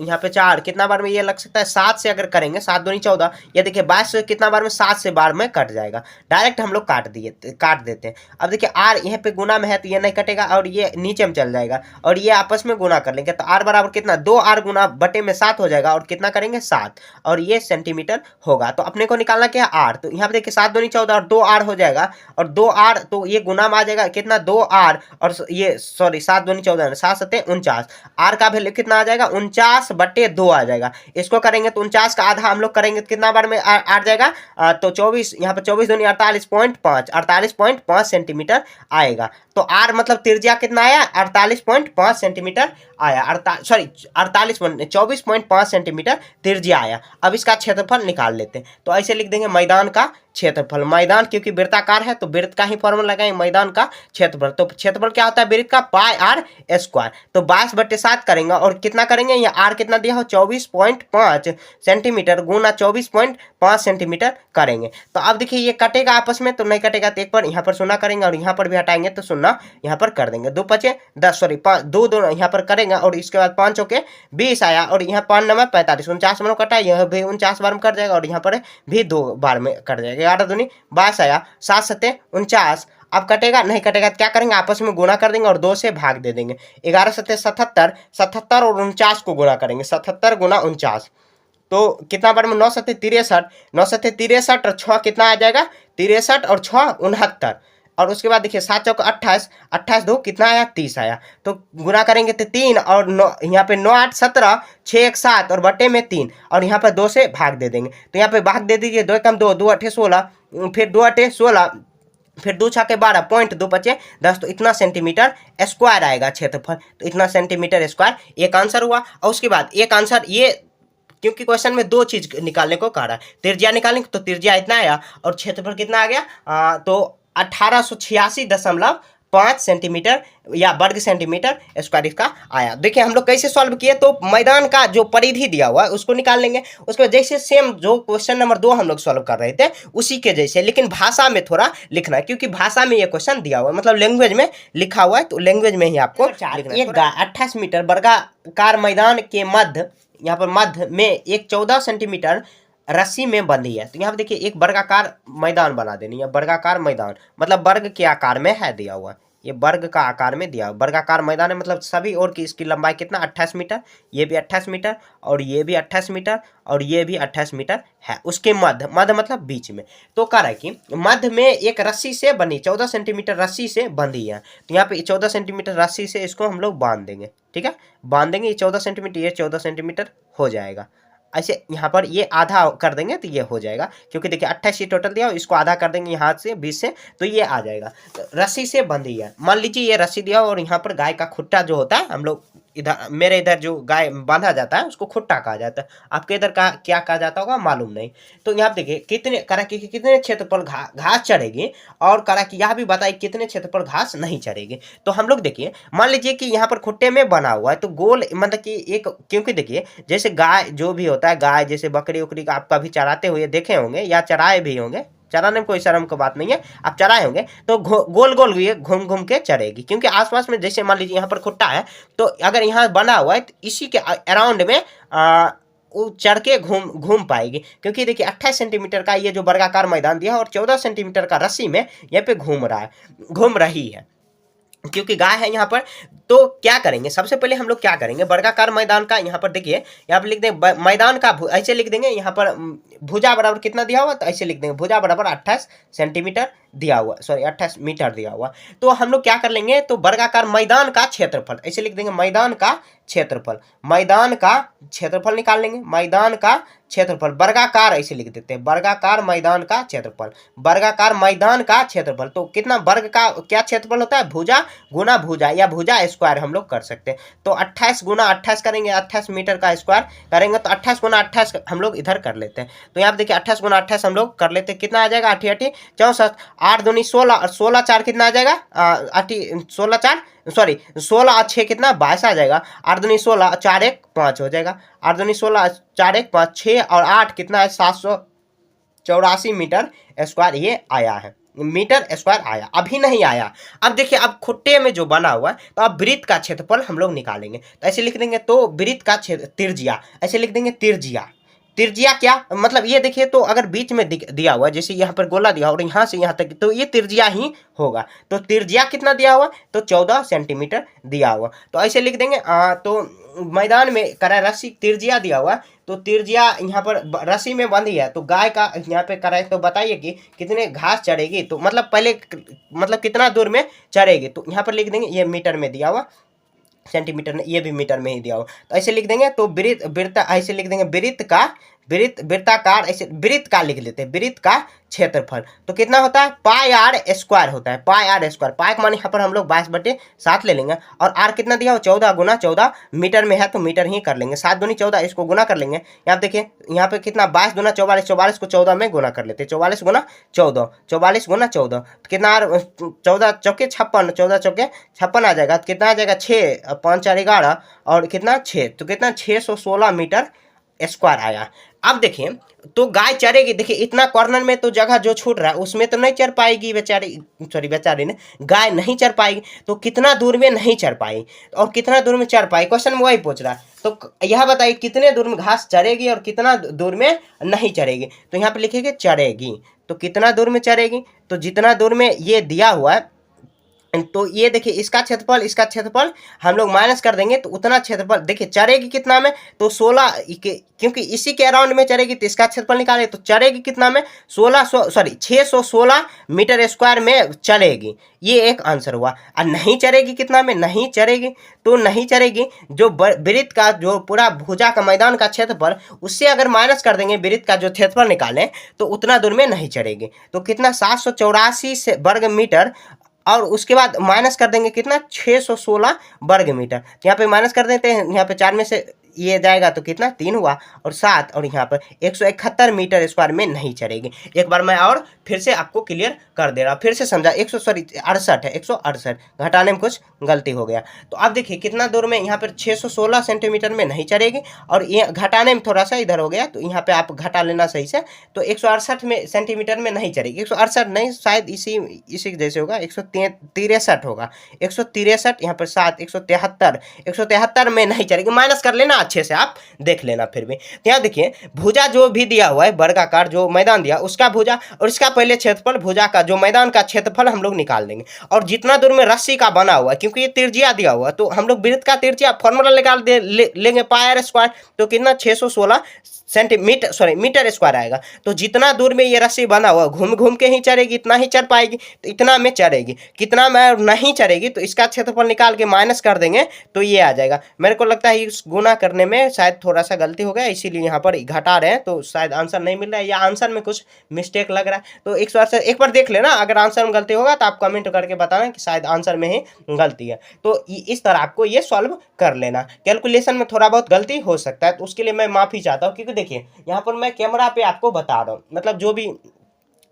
यहाँ पे 4, कितना बार में ये लग सकता है 7 से अगर करेंगे, 7 दूनी 14, ये देखिए 22 से कितना बार में 7 से बार में कट जाएगा, डायरेक्ट हम लोग काट देते हैं। अब देखिए R यहाँ पे गुना में है तो ये नहीं कटेगा और ये नीचे में चल जाएगा और ये आपस में गुना कर लेंगे तो R बराबर कितना 2R गुना बटे में 7 हो जाएगा और कितना करेंगे 7 और ये सेंटीमीटर होगा। तो अपने को निकालना क्या है R, तो यहाँ पे देखिए 7 दूनी 14 और 2R हो जाएगा और 2R तो ये गुना में आ जाएगा कितना 2R और ये 7 दूनी 14 7 7 49, R का वैल्यू कितना आ जाएगा 49/2 आ जाएगा। इसको करेंगे तो 49 का आधा हम लोग करेंगे तो कितना बार में आ जाएगा तो 24, यहाँ पर 24 दूनी 48.5 सेंटीमीटर आएगा। तो R मतलब त्रिज्या कितना आया 48.5 सेंटीमीटर आया, 24.5 सेंटीमीटर त्रिज्या आया। अब इसका क्षेत्रफल निकाल लेते हैं, तो ऐसे लिख देंगे मैदान का क्षेत्रफल। मैदान क्योंकि वृत्ताकार है तो वृत्त का ही फॉर्मूला लगाएंगे, मैदान का क्षेत्रफल। तो क्षेत्रफल क्या होता है वृत्त का पाई R स्क्वायर, तो 22/7 करेंगे और कितना करेंगे, यहाँ R कितना दिया हो 24.5 सेंटीमीटर गुना 24.5 सेंटीमीटर करेंगे। तो अब देखिए ये कटेगा आपस में तो नहीं कटेगा, तो एक बार यहाँ पर 0 करेंगे और यहाँ पर भी हटाएंगे तो 0 यहाँ पर कर देंगे। 2 5 10 2 यहाँ पर करेंगे और इसके बाद 5 चौके 20 आया और यहाँ 5 9 45 49 बार कटा, यह भी 49 बार में कट जाएगा और यहाँ पर भी 2 बार में कट जाएगा। 11 दूनी 22 आया, 7 7 49। अब कटेगा नहीं कटेगा तो क्या करेंगे आपस में गुना कर देंगे और 2 से भाग दे देंगे। 11 7 77, 77 और 49 को गुना करेंगे, 77 गुना 49 तो कितना बार में 9 7 63, 9 7 63 और 6 कितना आ जाएगा 63 और 6 69 और उसके बाद देखिए 7 चौक 28, 28 2 कितना आया 30 आया। तो गुना करेंगे तो 3 और 9, यहाँ पे 9 8 17, 6 1 7 और बटे में 3 और यहाँ पर 2 से भाग दे देंगे। तो यहाँ पे भाग दे दीजिए, 2 कम 2, 2 8 16, फिर 2 8 16, फिर 2 6 12 पॉइंट 2 5 10, तो इतना सेंटीमीटर स्क्वायर आएगा क्षेत्रफल। तो इतना सेंटीमीटर स्क्वायर एक आंसर हुआ। और उसके बाद एक आंसर ये, क्योंकि क्वेश्चन में 2 चीज निकालने को कहा रहा है, त्रिज्या निकालेंगे तो त्रिज्या इतना आया और क्षेत्रफल कितना आ गया तो 1886.5 सेंटीमीटर या वर्ग सेंटीमीटर स्क्वायर इसका आया। देखिए हम लोग कैसे सॉल्व किए, तो मैदान का जो परिधि दिया हुआ है उसको निकाल लेंगे, उसके बाद जैसे सेम जो क्वेश्चन नंबर 2 हम लोग सॉल्व कर रहे थे उसी के जैसे, लेकिन भाषा में थोड़ा लिखना है क्योंकि भाषा में ये क्वेश्चन दिया हुआ है, मतलब लैंग्वेज में लिखा हुआ है तो लैंग्वेज में ही आपको लिखना है। 28 मीटर वर्गाकार मैदान के मध्य, यहाँ पर मध्य में एक 14 सेंटीमीटर रस्सी में बंधी है। तो यहाँ पे देखिए एक वर्गाकार मैदान बना देनी है, वर्गाकार मैदान मतलब वर्ग के आकार में है दिया हुआ, ये वर्ग का आकार में दिया हुआ वर्गाकार मैदान है, मतलब सभी और की इसकी लंबाई कितना 28 मीटर, ये भी 28 मीटर और ये भी 28 मीटर और ये भी 28 मीटर है। उसके मध्य मतलब बीच में, तो कह रहा है कि मध्य में एक रस्सी से बनी 14 सेंटीमीटर रस्सी से बंधी है। तो यहाँ पे 14 सेंटीमीटर रस्सी से इसको हम लोग बांध देंगे, ठीक है, बांध देंगे। ये 14 सेंटीमीटर, ये 14 सेंटीमीटर हो जाएगा। ऐसे यहाँ पर ये आधा कर देंगे तो ये हो जाएगा, क्योंकि देखिए 28 टोटल दिया, इसको आधा कर देंगे यहाँ से 20 से तो ये आ जाएगा। तो रस्सी से बंधी है, मान लीजिए ये रस्सी दिया और यहाँ पर गाय का खुट्टा जो होता है, हम लोग इधर मेरे इधर जो गाय बांधा जाता है उसको खुट्टा कहा जाता है, आपके इधर का क्या कहा जाता होगा मालूम नहीं। तो यहाँ देखिए कितने करा कि कितने क्षेत्रफल घास चढ़ेगी और करा कि यह भी बताइए कितने क्षेत्रफल घास नहीं चढ़ेगी। तो हम लोग देखिए मान लीजिए कि यहाँ पर खुट्टे में बना हुआ है तो गोल मतलब कि एक, क्योंकि देखिए जैसे गाय जो भी होता है, गाय जैसे बकरी उकरी का आप कभी चराते हुए देखे होंगे या चराए भी होंगे, चराने में कोई शर्म की बात नहीं है, आप चराए होंगे तो गोल गोल ये घूम घूम के चरेगी, क्योंकि आसपास में जैसे मान लीजिए यहाँ पर खुट्टा है तो अगर यहाँ बना हुआ है तो इसी के अराउंड में वो चढ़ के घूम पाएगी, क्योंकि देखिए 28 सेंटीमीटर का ये जो वर्गाकार मैदान दिया है और 14 सेंटीमीटर का रस्सी में यहाँ पे घूम रही है, क्योंकि गाय है यहाँ पर। तो क्या करेंगे, सबसे पहले हम लोग क्या करेंगे, वर्गाकार मैदान का यहाँ पर देखिए, यहाँ पर लिख देंगे मैदान का ऐसे लिख देंगे, यहाँ पर भुजा बराबर कितना दिया हुआ तो ऐसे लिख देंगे, भुजा बराबर 28 सेंटीमीटर दिया हुआ, 28 मीटर दिया हुआ। तो हम लोग क्या कर लेंगे, तो वर्गाकार मैदान का क्षेत्रफल ऐसे लिख देंगे, मैदान का क्षेत्रफल निकाल लेंगे, मैदान का क्षेत्रफल वर्गाकार ऐसे लिख देते हैं, वर्गाकार मैदान का क्षेत्रफल, वर्गाकार मैदान का क्षेत्रफल। तो कितना वर्ग का क्या क्षेत्रफल होता है, भुजा गुना भुजा या भुजा स्क्वायर हम लोग कर सकते हैं। तो 28 गुना 28 करेंगे, 28 मीटर का स्क्वायर करेंगे तो 28 गुना 28 हम लोग इधर कर लेते हैं। तो यहाँ पे देखिए 28 गुना 28 हम लोग कर लेते हैं, कितना आ जाएगा 8 8 64 8 दूनी 16 और 16 4 कितना आ जाएगा 16 4 सॉरी 16 और 6 कितना 22 आ जाएगा। 8 दूनी 16 4 1 5 हो जाएगा। 8 दूनी 16 4 1 5 6 और 8 कितना है 784 मीटर स्क्वायर ये आया है, मीटर स्क्वायर आया। अभी नहीं आया। अब देखिए अब खुट्टे में जो बना हुआ है तो अब वृत्त का क्षेत्रफल हम लोग निकालेंगे। तो ऐसे लिख देंगे तो वृत्त का त्रिज्या, ऐसे लिख देंगे त्रिज्या। त्रिज्या क्या मतलब ये देखिए तो अगर बीच में दिया हुआ जैसे यहाँ पर गोला दिया और यहाँ से यहाँ तक तो ये त्रिज्या ही होगा। तो त्रिज्या कितना दिया हुआ तो 14 सेंटीमीटर दिया हुआ। तो ऐसे लिख देंगे तो मैदान में कराए रस्सी त्रिज्या दिया हुआ तो त्रिज्या यहाँ पर रस्सी में बंधी है तो गाय का यहाँ पे कराए तो बताइए कि कितने घास चढ़ेगी। तो मतलब पहले मतलब कितना दूर में चढ़ेगी तो यहाँ पर लिख देंगे ये मीटर में दिया हुआ, सेंटीमीटर में ये भी मीटर में ही दिया हो। तो ऐसे लिख देंगे तो वृत्त ऐसे लिख देंगे वृत्ताकार ऐसे वृत्त का लिख लेते हैं वृत्त का क्षेत्रफल। तो कितना होता है पाई आर स्क्वायर होता है, पाई आर स्क्वायर। पाई का मान यहाँ पर हम लोग 22/7 ले लेंगे और आर कितना दिया हो 14 गुना 14 मीटर में है तो मीटर ही कर लेंगे। 7 दूनी 14 इसको गुना कर लेंगे। यहाँ देखिए यहाँ पे कितना 22 दूना 44, 44 को 14 में गुना कर लेते हैं। 44 गुना 14, 44 गुना 14 तो कितना 14 चौके 56, 14 चौके 56 आ जाएगा। तो कितना आ जाएगा 6 5 4 11 और कितना 6 तो कितना 616 मीटर स्क्वायर आया। अब देखिए तो गाय चरेगी, देखिए इतना कॉर्नर में तो जगह जो छूट रहा है उसमें तो नहीं चर पाएगी बेचारी, सॉरी बेचारी ने गाय नहीं चर पाएगी। तो कितना दूर में नहीं चर पाई और कितना दूर में चर पाई क्वेश्चन में वही पूछ रहा है। तो यह बताइए कितने दूर में घास चरेगी और कितना दूर में नहीं चरेगी। तो यहाँ पे लिखेंगे चरेगी तो कितना दूर में चरेगी तो जितना दूर में ये दिया हुआ है तो ये देखिए इसका क्षेत्रफल हम लोग माइनस कर देंगे तो उतना क्षेत्रफल देखिए चरेगी कितना में तो 16 क्योंकि इसी के अराउंड में चरेगी तो इसका क्षेत्रफल निकाले तो चरेगी कितना में 616 मीटर स्क्वायर में चलेगी। ये एक आंसर हुआ। और नहीं चरेगी कितना में नहीं चरेगी तो नहीं चरेगी जो वृत्त का जो पूरा भुजा का मैदान का क्षेत्रफल उससे अगर माइनस कर देंगे वृत्त का जो क्षेत्रफल निकालें तो उतना दूर में नहीं चरेगी। तो कितना 784 वर्ग मीटर और उसके बाद माइनस कर देंगे कितना 616 वर्ग मीटर। यहाँ पे माइनस कर देते हैं, यहाँ पे 4 में से ये जाएगा तो कितना 3 हुआ और 7 और यहाँ पर 171 मीटर स्क्वायर में नहीं चढ़ेगी। एक बार मैं और फिर से आपको क्लियर कर दे रहा हूँ, फिर से समझा 168 है 168 घटाने में कुछ गलती हो गया। तो अब देखिए कितना दूर में यहाँ पर 616 सेंटीमीटर में नहीं चढ़ेगी और ये घटाने में थोड़ा सा इधर हो गया तो यहाँ पे आप घटा लेना सही से। तो 168 में सेंटीमीटर में नहीं चढ़ेगी, 168 नहीं शायद इसी जैसे होगा 163 होगा, 163 यहाँ पर 7 173 में नहीं चढ़ेगी। माइनस कर लेना अच्छे से आप देख लेना फिर भी। यहाँ देखिए भुजा जो भी दिया हुआ है वर्गाकार जो मैदान दिया उसका भुजा और इसका पहले क्षेत्रफल भुजा का जो मैदान का क्षेत्रफल हम लोग निकाल देंगे। और जितना दूर में रस्सी का बना हुआ है क्योंकि ये त्रिज्या दिया हुआ तो हम लोग वृत्त का त्रिज्या फॉर्मूला निकाल लेंगे पाई आर स्क्वायर तो कितना 616 सेंटीमीटर मीटर स्क्वायर आएगा। तो जितना दूर में ये रस्सी बना हुआ घूम घूम के ही चढ़ेगी इतना ही चढ़ पाएगी तो इतना में चढ़ेगी, कितना में नहीं चढ़ेगी तो इसका क्षेत्रफल निकाल के माइनस कर देंगे तो ये आ जाएगा। मेरे को लगता है इस गुना करने में शायद थोड़ा सा गलती हो गया इसीलिए यहाँ पर घटा रहे हैं तो शायद आंसर नहीं मिल रहा है या आंसर में कुछ मिस्टेक लग रहा है। तो 168 एक बार देख लेना, अगर आंसर में गलती होगा तो आप कमेंट करके बताना कि शायद आंसर में ही गलती है। तो इस तरह आपको ये सॉल्व कर लेना। कैलकुलेशन में थोड़ा बहुत गलती हो सकता है तो उसके लिए मैं माफ़ी चाहता हूँ क्योंकि देखिए यहाँ पर मैं कैमरा पे आपको बता रहा हूँ मतलब जो भी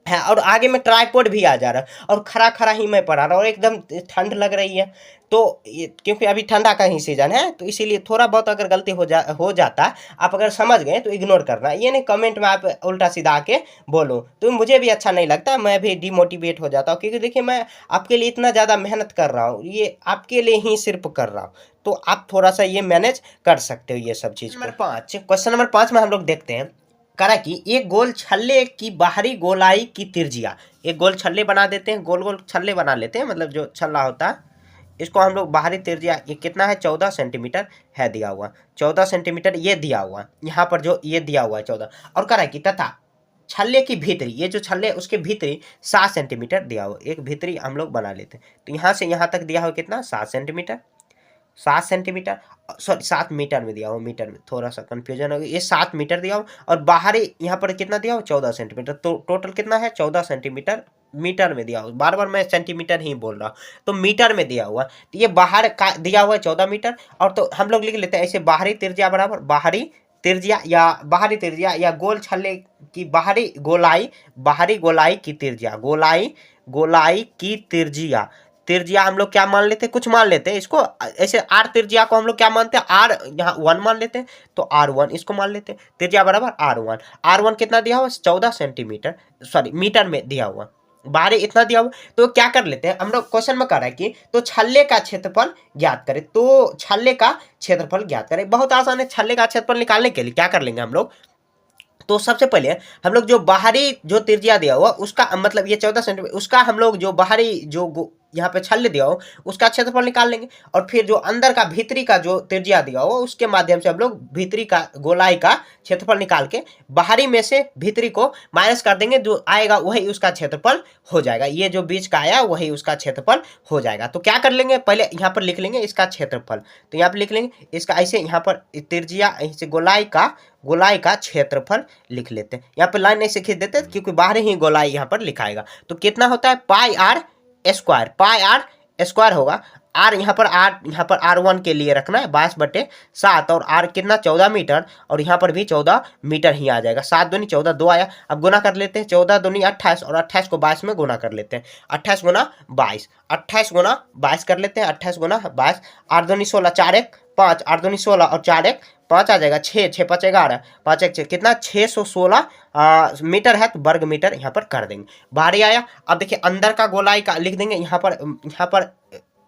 है और आगे में ट्राइपॉड भी आ जा रहा है और खड़ा ही मैं पढ़ा रहा हूँ और एकदम ठंड लग रही है तो क्योंकि अभी ठंडा का ही सीजन है तो इसीलिए थोड़ा बहुत अगर गलती हो जाता आप अगर समझ गए तो इग्नोर करना, ये नहीं कमेंट में आप उल्टा सीधा आके बोलो तो मुझे भी अच्छा नहीं लगता, मैं भी डिमोटिवेट हो जाता हूँ क्योंकि देखिए मैं आपके लिए इतना ज़्यादा मेहनत कर रहा हूँ, ये आपके लिए ही सिर्फ कर रहा हूँ तो आप थोड़ा सा ये मैनेज कर सकते हो ये सब चीज़। क्वेश्चन नंबर 5 में हम लोग देखते हैं करा कि एक गोल छल्ले की बाहरी गोलाई की त्रिज्या, एक गोल छल्ले बना देते हैं, गोल गोल छल्ले बना लेते हैं मतलब जो छल्ला होता है इसको हम लोग बाहरी त्रिज्या ये कितना है 14 सेंटीमीटर है दिया हुआ, 14 सेंटीमीटर ये दिया हुआ यहाँ पर जो ये दिया हुआ है 14 और करा कि तथा छल्ले की भीतरी ये जो छल्ले उसके भीतरी 7 सेंटीमीटर दिया हुआ, एक भीतरी हम लोग बना लेते हैं। तो यहाँ से यहाँ तक दिया हुआ कितना 7 सेंटीमीटर 7 मीटर में दिया हुआ, मीटर में थोड़ा सा कंफ्यूजन हो गया, ये 7 मीटर दिया हुआ और बाहरी यहाँ पर कितना दिया हुआ 14 सेंटीमीटर तो टोटल कितना है 14 सेंटीमीटर मीटर में दिया हुआ, बार बार मैं सेंटीमीटर ही बोल रहा हूँ तो मीटर में दिया हुआ। तो ये बाहर का दिया हुआ है 14 मीटर और तो हम लोग लिख लेते हैं ऐसे बाहरी त्रिज्या बराबर बाहरी त्रिज्या या बाहरी त्रिज्या या गोल छल्ले की बाहरी गोलाई की त्रिज्या, गोलाई की त्रिज्या, त्रिज्या हम लोग क्या मान लेते हैं, कुछ मान लेते हैं इसको, ऐसे आर त्रिज्या को हम लोग क्या मानते हैं, आर यहाँ 1 मान लेते हैं, तो R1 इसको मान लेते हैं, त्रिज्या बराबर R1 कितना दिया हुआ, 14 सेंटीमीटर, सॉरी मीटर में दिया हुआ, बाहरी इतना दिया हुआ। तो क्या कर लेते हैं हम लोग, क्वेश्चन में कर रहा है कि तो छल्ले का क्षेत्रफल ज्ञात करें, तो छल्ले का क्षेत्रफल ज्ञात करें, बहुत आसान है। छल्ले का क्षेत्रफल निकालने के लिए क्या कर लेंगे हम लोग, तो सबसे पहले हम लोग जो बाहरी जो त्रिज्या दिया हुआ उसका मतलब ये 14 सेंटीमीटर, उसका हम लोग जो बाहरी जो यहाँ पे छल्ले दिया हो उसका क्षेत्रफल निकाल लेंगे, और फिर जो अंदर का भीतरी का जो त्रिज्या दिया हो उसके माध्यम से हम लोग भीतरी का गोलाई का क्षेत्रफल निकाल के बाहरी में से भीतरी को माइनस कर देंगे, जो आएगा वही उसका क्षेत्रफल हो जाएगा, ये जो बीच का आया वही उसका क्षेत्रफल हो जाएगा। तो क्या कर लेंगे, पहले यहाँ पर लिख लेंगे इसका क्षेत्रफल, तो यहाँ पर लिख लेंगे इसका ऐसे, यहाँ पर त्रिज्या ऐसे गोलाई का क्षेत्रफल लिख लेते हैं, यहाँ पर लाइन ऐसे खींच देते हैं क्योंकि बाहर ही गोलाई यहाँ पर लिखाएगा। तो कितना होता है पाई आर स्क्वायर होगा, आर यहाँ पर R1 के लिए रखना है 22/7, और आर कितना 14 मीटर, और यहाँ पर भी 14 मीटर ही आ जाएगा, 7 दूनी 14 2 आया। अब गुना कर लेते हैं, 14 दूनी 28 और 28 को 22 में गुना कर लेते हैं, 28 गुना 22 कर लेते हैं, 28 गुना 22, 8 दूनी 16 4 1 5, 8 दूनी 16 और 4 1 5 आ जाएगा, 6 6 5 11 5 1 6 कितना 616 मीटर है, तो वर्ग मीटर यहाँ पर कर देंगे, बाहरी आया। अब देखिए अंदर का गोलाई का लिख देंगे यहाँ पर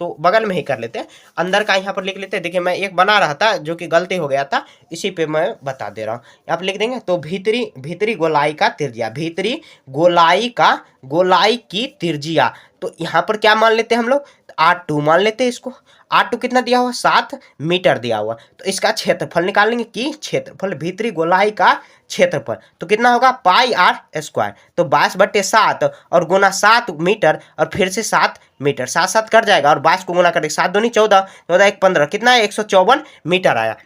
तो बगल में ही कर लेते हैं, अंदर का यहाँ पर लिख लेते हैं। देखिए मैं एक बना रहा था जो कि गलती हो गया था, इसी पे मैं बता दे रहा हूँ, यहाँ पर लिख देंगे। तो भीतरी गोलाई का त्रिज्या, भीतरी गोलाई की त्रिज्या, तो यहाँ पर क्या मान लेते हैं हम लोग, R2 मान लेते हैं इसको, R2 कितना दिया हुआ 7 मीटर दिया हुआ, तो इसका क्षेत्रफल निकालेंगे कि क्षेत्रफल भीतरी गोलाई का क्षेत्रफल, तो कितना होगा पाई आर स्क्वायर, तो 22/7 और गुना 7 मीटर और फिर से 7 मीटर, 7 7 कट जाएगा और 22 को गुना कर देंगे, 7 दूनी 14 14 1 15 कितना है 154 मीटर आया।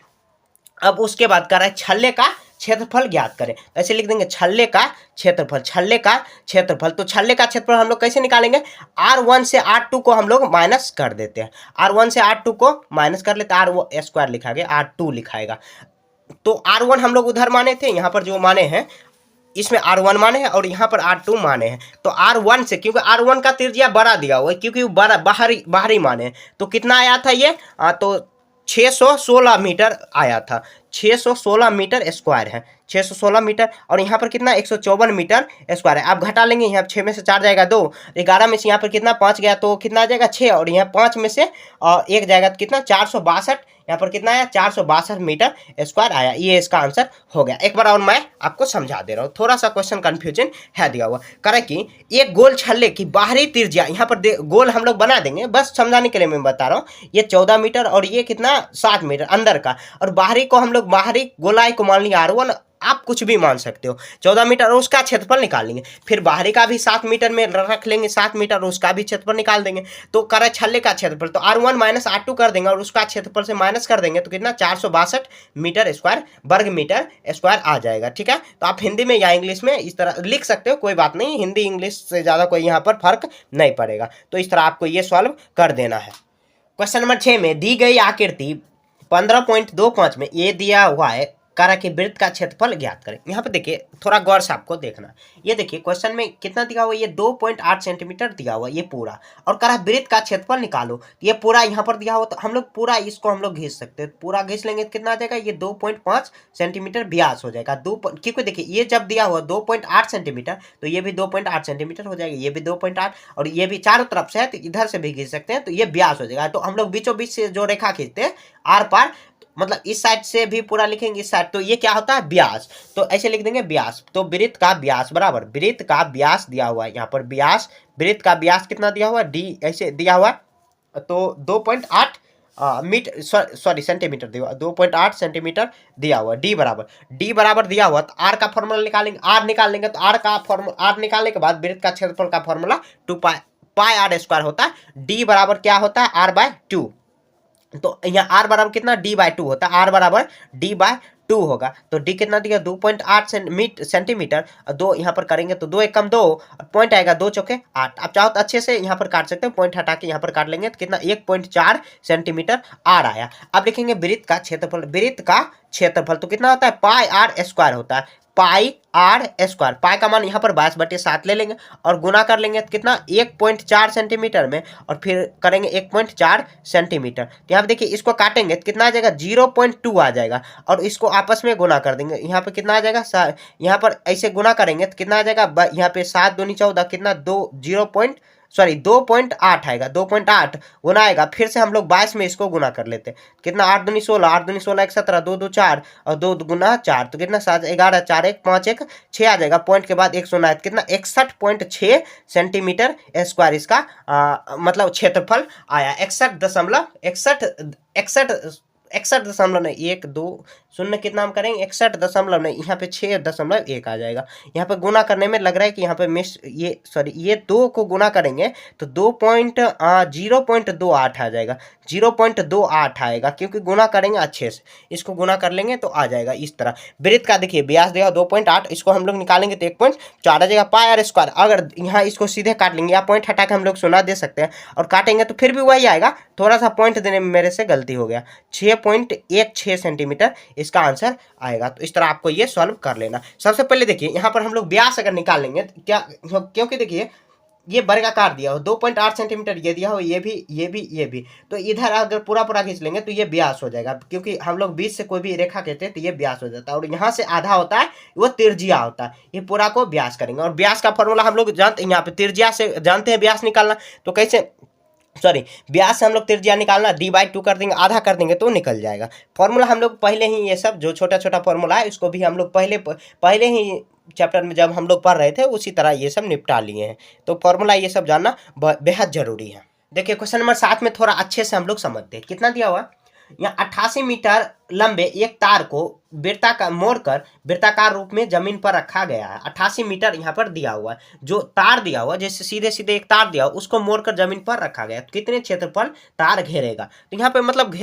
अब उसके बाद कर रहा है छल्ले का क्षेत्रफल ज्ञात करें, ऐसे लिख देंगे छल्ले का क्षेत्रफल, तो छल्ले का क्षेत्रफल हम लोग कैसे निकालेंगे, R1 से R2 को हम लोग माइनस कर देते हैं, R1 से R2 को माइनस कर लेते हैं, R स्क्वायर लिखा गया R2 लिखाएगा, तो R1 हम लोग उधर माने थे, यहाँ पर जो माने हैं इसमें R1 माने हैं और यहाँ पर R2 माने हैं, तो R1 से, क्योंकि R1 का त्रिज्या बड़ा दिया हुआ है, क्योंकि वो बड़ा बाहरी माने हैं, तो कितना आया था ये, तो 616 मीटर आया था, 616 मीटर स्क्वायर है, 616 मीटर, और यहाँ पर कितना 154 मीटर स्क्वायर है। आप घटा लेंगे, यहाँ 6 में से 4 जाएगा 2, 11 में से यहाँ पर कितना 5 गया, तो कितना आ जाएगा 6, और यहाँ 5 में से 1 जाएगा तो कितना 462, यहाँ पर कितना आया 462 मीटर स्क्वायर आया, ये इसका आंसर हो गया। एक बार और मैं आपको समझा दे रहा हूँ, थोड़ा सा क्वेश्चन कंफ्यूजन है दिया हुआ, करे कि एक गोल छल्ले की बाहरी त्रिज्या, यहाँ पर गोल हम लोग बना देंगे, बस समझाने के लिए मैं बता रहा हूँ, ये 14 मीटर और ये कितना 7 मीटर अंदर का, और बाहरी को हम लोग बाहरी गोलाई को मान लिया R1, आप कुछ भी मान सकते हो 14 मीटर, और उसका क्षेत्रफल निकाल लेंगे, फिर बाहरी का भी 7 मीटर में रख लेंगे 7 मीटर, और उसका भी क्षेत्रफल निकाल देंगे, तो करे छल्ले का क्षेत्रफल, तो R1 माइनस R2 कर देंगे और उसका क्षेत्रफल से माइनस कर देंगे, तो कितना 462 मीटर स्क्वायर, वर्ग मीटर स्क्वायर आ जाएगा। ठीक है, तो आप हिंदी में या इंग्लिश में इस तरह लिख सकते हो, कोई बात नहीं, हिंदी इंग्लिश से ज़्यादा कोई यहाँ पर फर्क नहीं पड़ेगा, तो इस तरह आपको ये सॉल्व कर देना है। क्वेश्चन नंबर 6 में दी गई आकृति 15.25 में ये दिया हुआ है, करा कि वृत्त का क्षेत्रफल ज्ञात करें। यहाँ पे देखिए थोड़ा गौर से आपको देखना, ये देखिए क्वेश्चन में कितना दिया हुआ है, ये 2.8 सेंटीमीटर दिया हुआ ये पूरा, और करा वृत्त का क्षेत्रफल निकालो, ये पूरा यहाँ पर दिया हुआ, तो हम लोग पूरा इसको हम लोग घिस सकते हैं, पूरा घिस लेंगे तो कितना आ जाएगा, ये 2.5 सेंटीमीटर व्यास हो जाएगा, क्योंकि देखिए ये जब दिया हुआ 2.8 सेंटीमीटर, तो ये भी 2.8 सेंटीमीटर हो जाएगा, ये भी 2.8, और ये भी चारों तरफ से है तो इधर से भी घिस सकते हैं, तो ये व्यास हो जाएगा। तो हम लोग बीचों बीच से जो रेखा खींचते हैं आर पार, मतलब इस साइड से भी पूरा लिखेंगे इस साइड, तो ये क्या होता है व्यास, तो ऐसे लिख देंगे व्यास, तो वृत्त का व्यास बराबर, वृत्त का व्यास दिया हुआ है यहाँ पर व्यास, वृत्त का व्यास कितना दिया हुआ है डी, ऐसे दिया हुआ, तो 2.8 मीटर सॉरी सेंटीमीटर दिया हुआ, 2.8 सेंटीमीटर दिया हुआ, डी बराबर दिया हुआ, तो आर का फॉर्मूला निकालेंगे, आर निकाल लेंगे, तो आर निकालने के बाद वृत्त का क्षेत्रफल का फॉर्मूला 2 पाई आर स्क्वायर होता है, डी बराबर क्या होता है R/2, तो यहाँ R बराबर कितना D/2 होता है, R बराबर D/2 2 होगा। तो डी कितना दिया 2.8 सेंटीमीटर, और 2 यहाँ पर करेंगे तो 2 एक कम 2, और पॉइंट आएगा 2 चौके 8। आप चाहो तो अच्छे से यहाँ पर काट सकते हैं, पॉइंट हटा के यहाँ पर काट लेंगे तो कितना 1.4 सेंटीमीटर आर आया। अब लिखेंगे वृत्त का क्षेत्रफल। वृत्त का क्षेत्रफल तो कितना होता है पाई आर स्क्वायर होता है, पाई आर स्क्वायर। पाई का मान यहाँ पर 22/7 ले लेंगे और गुना कर लेंगे तो कितना 1.4 सेंटीमीटर में, और फिर करेंगे 1.4 सेंटीमीटर। तो यहाँ पे देखिए इसको काटेंगे तो कितना आ जाएगा 0.2 आ जाएगा, और इसको आपस में गुना कर देंगे। यहाँ पे कितना आ जाएगा, यहाँ पर ऐसे गुना करेंगे तो कितना आ जाएगा, यहाँ पे 7 दूनी 14 कितना 2.8 आएगा, 2.8 गुना आएगा। फिर से हम लोग 22 में इसको गुना कर लेते हैं, कितना 8 दूनी 16, 8 दूनी 16 1 17, 2 2 4 और 2 गुना 4, तो कितना 7 11 4 1 5 1 6 आ जाएगा। पॉइंट के बाद 1 सुना है, कितना 61.6 सेंटीमीटर स्क्वायर इसका मतलब क्षेत्रफल आया। 61 दशमलव नहीं 1 2 शून्य कितना हम करेंगे 61 दशमलव नहीं, यहाँ पे 6.1 आ जाएगा। यहाँ पे गुना करने में लग रहा है कि यहाँ पे ये 2 को गुना करेंगे तो 0.28 आ जाएगा, 0.28 आएगा, क्योंकि गुना करेंगे अच्छे से, इसको गुना कर लेंगे तो आ जाएगा इस तरह। वृत्त का देखिए व्यास देगा 2.8, इसको हम लोग निकालेंगे तो 1.4 आ जाएगा पाई आर स्क्वायर। अगर यहाँ इसको सीधे काट लेंगे या पॉइंट हटा के हम लोग सुना दे सकते हैं और काटेंगे तो फिर भी वही आएगा, थोड़ा सा पॉइंट देने में मेरे से गलती हो गया, 6.16 सेंटीमीटर इसका आंसर आएगा। तो इस तरह आपको ये सॉल्व कर लेना। सबसे पहले देखिए यहाँ पर हम लोग व्यास अगर निकाल लेंगे तो क्या, क्योंकि देखिए ये वर्गाकार दिया हो 2.8 सेंटीमीटर, ये दिया हो ये भी, तो इधर अगर पूरा खींच लेंगे तो ये व्यास हो जाएगा, क्योंकि हम लोग बीच से कोई भी रेखा कहते हैं तो ये व्यास हो जाता है, और यहाँ से आधा होता है वो तिरजिया होता है, ये पूरा को व्यास करेंगे। और व्यास का फॉर्मूला हम लोग जानते हैं, यहाँ पे तिरजिया से जानते हैं व्यास निकालना, तो कैसे व्यास से हम लोग त्रिज्या निकालना d/2 कर देंगे, आधा कर देंगे तो निकल जाएगा। फॉर्मूला हम लोग पहले ही ये सब जो छोटा छोटा फॉर्मूला है इसको भी हम लोग पहले ही चैप्टर में जब हम लोग पढ़ रहे थे उसी तरह ये सब निपटा लिए हैं, तो फॉर्मूला ये सब जानना बेहद जरूरी है। देखिए क्वेश्चन नंबर 7 में थोड़ा अच्छे से हम लोग समझते हैं। कितना दिया हुआ, यहाँ 88 मीटर लंबे एक तार को मोड़कर वृत्ताकार रूप में जमीन पर रखा गया है। 88 मीटर यहाँ पर दिया हुआ है, जो तार दिया हुआ जैसे सीधे सीधे एक तार दिया हुआ उसको मोड़कर जमीन पर रखा गया, तो कितने क्षेत्रफल तार घेरेगा। तो यहाँ पे मतलब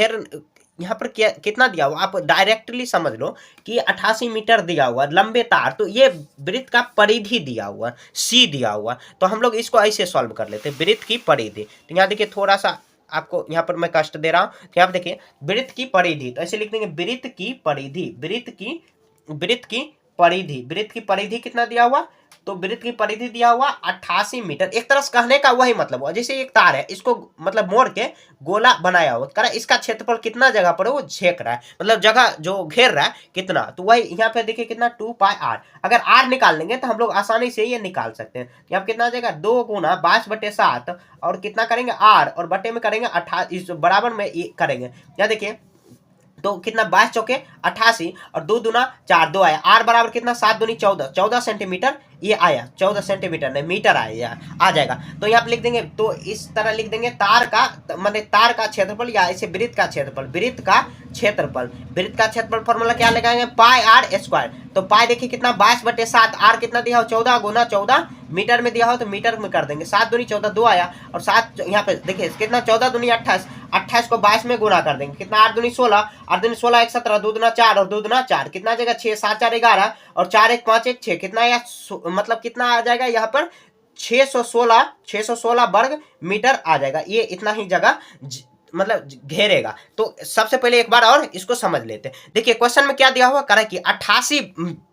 यहाँ पर कितना दिया हुआ आप डायरेक्टली समझ लो कि 88 मीटर दिया हुआ लंबे तार, तो ये वृत्त का परिधि दिया हुआ सी दिया हुआ, तो हम लोग इसको ऐसे सॉल्व कर लेते हैं, वृत्त की परिधि। तो यहाँ देखिए थोड़ा सा आपको यहाँ पर मैं कष्ट दे रहा हूँ, तो यहाँ पर देखिए वृत्त की परिधि, तो ऐसे लिख देंगे वृत्त की परिधि, वृत्त की परिधि कितना दिया हुआ, तो वृत्त की परिधि दिया हुआ 88 मीटर। एक तरह से कहने का वही मतलब हुआ, जैसे एक तार है इसको मतलब मोड़ के गोला बनाया हो, कह रहा है इसका क्षेत्रफल कितना जगह पर वो झेक रहा है, मतलब जगह जो घेर रहा है कितना, तो वही यहाँ पे देखिए कितना 2 पाई आर। अगर आर निकाल लेंगे तो हम लोग आसानी से ये निकाल सकते हैं। यहाँ कितना आ जाएगा 2 गुना 22/7 और कितना करेंगे आर और बटे में करेंगे 28 बराबर में करेंगे। यहाँ देखिए तो कितना 22 चौके 88 और 2 दूना 4 2 आया, आर बराबर कितना 7 दूनी 14 सेंटीमीटर ये आया, 14 सेंटीमीटर नहीं मीटर आया आ जाएगा। तो यहाँ पे लिख देंगे, तो इस तरह लिख देंगे तार का मतलब तार का क्षेत्रफल या ऐसे वृत्त का क्षेत्रफल फॉर्मूला क्या लगाएंगे पाई आर स्क्वायर। तो पाई देखिए कितना 22/7, आर कितना दिया हो 14 गुना 14 मीटर में दिया हो तो मीटर में कर देंगे, 7 दूनी 14 2 आया और 7 यहाँ पे देखिए कितना 14 दूनी 28, 28 को 22 में गुना कर देंगे, कितना 8 दूनी 16, 8 दूनी 16 1 17, 2 दूना 4 और 2 दूना 4 कितना आ जाएगा 6 7 4 11 और 4 1 5 1 6 कितना आया, मतलब कितना आ जाएगा यहाँ पर 616 वर्ग मीटर आ जाएगा। ये इतना ही जगह मतलब घेरेगा। तो सबसे पहले एक बार और इसको समझ लेते हैं। देखिए क्वेश्चन में क्या दिया हुआ, कह रहा है कि 88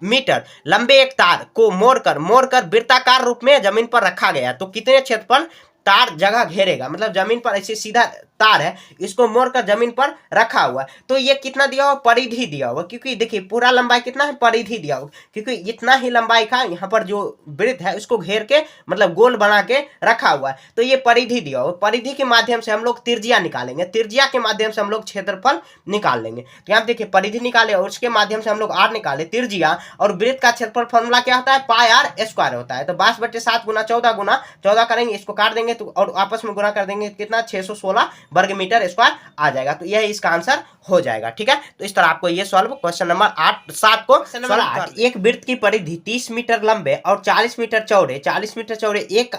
मीटर लंबे एक तार को मोड़कर वृत्ताकार रूप में जमीन पर रखा गया, तो कितने क्षेत्रफल तार जगह घेरेगा, मतलब जमीन पर ऐसे सीधा तार है इसको मोड़कर जमीन पर रखा हुआ है, तो ये कितना दिया हुआ परिधि दिया हुआ, क्योंकि देखिए पूरा लंबाई कितना है परिधि दिया हुआ, क्योंकि इतना ही लंबाई का यहाँ पर जो वृत्त है उसको घेर के मतलब गोल बना के रखा हुआ है, तो ये परिधि दिया हुआ, परिधि के माध्यम से हम लोग त्रिज्या निकालेंगे, त्रिज्या के माध्यम से हम लोग क्षेत्रफल निकाल लेंगे। तो यहाँ देखिए परिधि निकाले और उसके माध्यम से हम लोग आर निकाले त्रिज्या, और वृत्त का क्षेत्रफल फॉर्मूला क्या होता है पाई आर स्क्वायर होता है। तो 22/7 गुना 14 करेंगे, इसको काट देंगे तो और आपस में गुना कर देंगे कितना 616 वर्ग मीटर स्क्वायर आ जाएगा, तो यह इसका आंसर हो जाएगा। ठीक है, तो इस तरह आपको ये सॉल्व क्वेश्चन नंबर 7 को सॉल्व कर। एक वृत्त की परिधि 30 मीटर लंबे और 40 मीटर चौड़े एक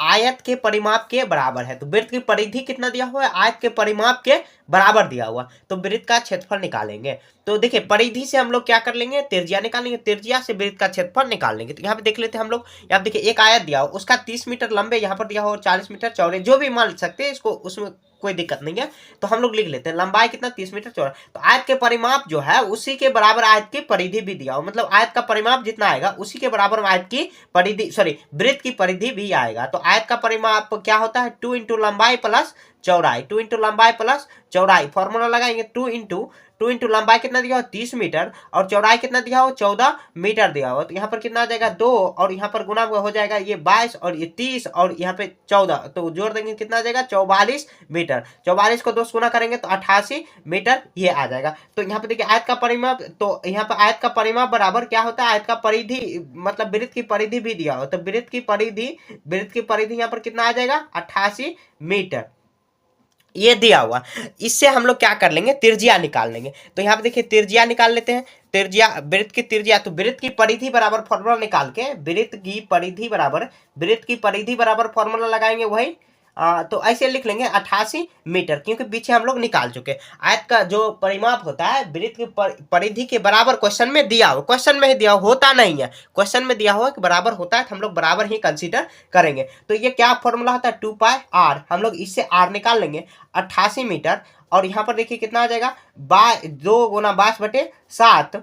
आयत के परिमाप के बराबर है। तो वृत्त की परिधि कितना दिया हुआ है, आयत के परिमाप के बराबर दिया हुआ, तो वृत्त का क्षेत्रफल निकालेंगे। तो देखिए परिधि से हम लोग क्या कर लेंगे, त्रिज्या निकालेंगे, त्रिज्या से वृत्त का क्षेत्रफल निकाल लेंगे। तो यहाँ पे देख लेते हैं हम लोग, यहाँ देखिए एक आयत दिया हो, उसका 30 मीटर लंबे यहाँ पर दिया हो, 40 मीटर चौड़े, जो भी मान सकते हैं इसको, उसमें कोई दिक्कत नहीं है। तो हम लोग लिख लेते हैं लंबाई कितना 30 मीटर चौड़ा। तो आयत के परिमाप जो है उसी के बराबर आयत की परिधि भी दिया हो, मतलब आयत का परिमाप जितना आएगा उसी के बराबर आयत की परिधि, सॉरी वृत्त की परिधि भी आएगा। तो आयत का परिमाप क्या होता है, 2 इंटू लंबाई प्लस चौड़ाई, 2 इंटू लंबाई प्लस चौड़ाई, फॉर्मूला लगाएंगे 2 इंटू लंबाई कितना दिया हो 30 मीटर और चौड़ाई कितना दिया हो 14 मीटर दिया हो। तो यहाँ पर कितना आ जाएगा 2 और यहाँ पर गुना हो जाएगा ये 22 और ये 30 और यहाँ पे 14, तो जोड़ देंगे कितना आ जाएगा 44 मीटर। 44 को 2 से गुना करेंगे तो 88 मीटर ये आ जाएगा। तो यहाँ पे देखिए आयत का परिमाप, तो यहाँ पर आयत का परिमाप बराबर क्या होता है, आयत का परिधि मतलब वृत्त की परिधि भी दिया हो, तो वृत्त की परिधि यहाँ पर कितना आ जाएगा 88 मीटर, ये दिया हुआ। इससे हम लोग क्या कर लेंगे, त्रिज्या निकाल लेंगे। तो यहाँ पे देखिए त्रिज्या निकाल लेते हैं, त्रिज्या वृत्त की त्रिज्या, तो वृत्त की परिधि बराबर फॉर्मूला निकाल के वृत्त की परिधि बराबर फॉर्मूला लगाएंगे वही, तो ऐसे लिख लेंगे 88 मीटर, क्योंकि पीछे हम लोग निकाल चुके। आयत का जो परिमाप होता है वृत्त की परिधि के बराबर क्वेश्चन में दिया हो, क्वेश्चन में ही दिया होता नहीं है, क्वेश्चन में दिया हुआ कि बराबर होता है, तो हम लोग बराबर ही कंसीडर करेंगे। तो ये क्या फॉर्मूला होता है 2 पाई आर, हम लोग इससे आर निकाल लेंगे 88 मीटर। और यहाँ पर देखिए कितना आ जाएगा 2 गुना 22/7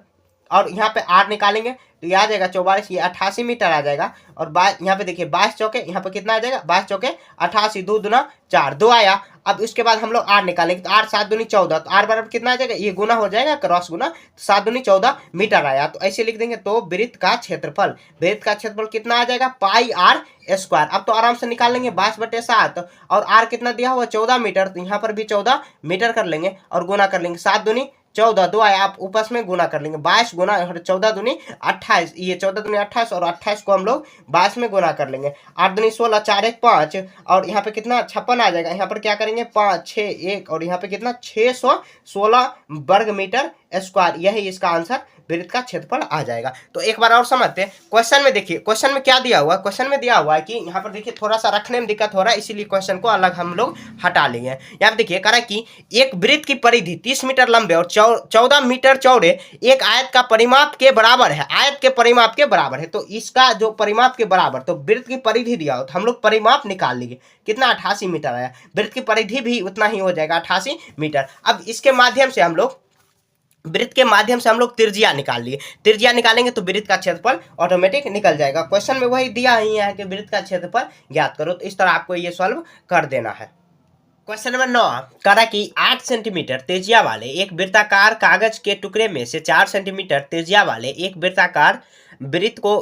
और यहाँ पे आर निकालेंगे तो ये आ जाएगा 44, ये 88 मीटर आ जाएगा। और यहाँ पे देखिए 22 चौके, यहाँ पे कितना आ जाएगा 22 चौके 88, 2 दूना 4, 2 आया। अब उसके बाद हम लोग आर निकालेंगे, तो आर 7 दूनी 14, तो आर बराबर कितना आ जाएगा, ये गुना हो जाएगा क्रॉस गुना, तो 7 दूनी 14 मीटर आया। तो ऐसे लिख देंगे। तो वृत्त का क्षेत्रफल कितना आ जाएगा पाई आर स्क्वायर। अब तो आराम से निकाल लेंगे 22/7 और आर कितना दिया हुआ 14 मीटर, तो यहाँ पर भी 14 मीटर कर लेंगे और गुना कर लेंगे, 7 दूनी 14, 2 आया, आप ऊपर में गुना कर लेंगे, 22 गुना 14 दूनी 28, ये 14 दूनी 28 और 28 को हम लोग 22 में गुना कर लेंगे, 8 दूनी 16, 4 1 5 और यहाँ पे कितना 56 आ जाएगा। यहाँ पर क्या करेंगे 5 6 1 और यहाँ पे कितना 616 वर्ग मीटर स्क्वायर, यही इसका आंसर वृत्त का क्षेत्रफल आ जाएगा। तो एक बार और समझते हैं। क्वेश्चन में देखिए, क्वेश्चन में क्या दिया हुआ है, क्वेश्चन में दिया हुआ है कि यहाँ पर देखिए थोड़ा सा रखने में दिक्कत हो रहा है, इसीलिए क्वेश्चन को अलग हम लोग हटा लेंगे। यहाँ पे देखिए कह रहा है कि एक वृत्त की परिधि 30 मीटर लंबे और 14 मीटर चौड़े एक आयत का परिमाप के बराबर है, आयत के परिमाप के बराबर है। तो इसका जो परिमाप के बराबर, तो वृत्त की परिधि दिया हो तो हम लोग परिमाप निकाल लेंगे, कितना 88 मीटर आया, वृत्त की परिधि भी उतना ही हो जाएगा 88 मीटर। अब इसके माध्यम से हम लोग वृत्त के माध्यम से हम लोग त्रिज्या निकाल लिए, त्रिज्या निकालेंगे तो वृत्त का क्षेत्रफल ऑटोमेटिक निकल जाएगा। क्वेश्चन में वही दिया ही है कि वृत्त का क्षेत्रफल ज्ञात करो, तो इस तरह आपको ये सॉल्व कर देना है। क्वेश्चन नंबर 9 कह रहा कि 8 सेंटीमीटर त्रिज्या वाले एक वृत्ताकार कागज के टुकड़े में से 4 सेंटीमीटर त्रिज्या वाले एक वृत्ताकार वृत्त को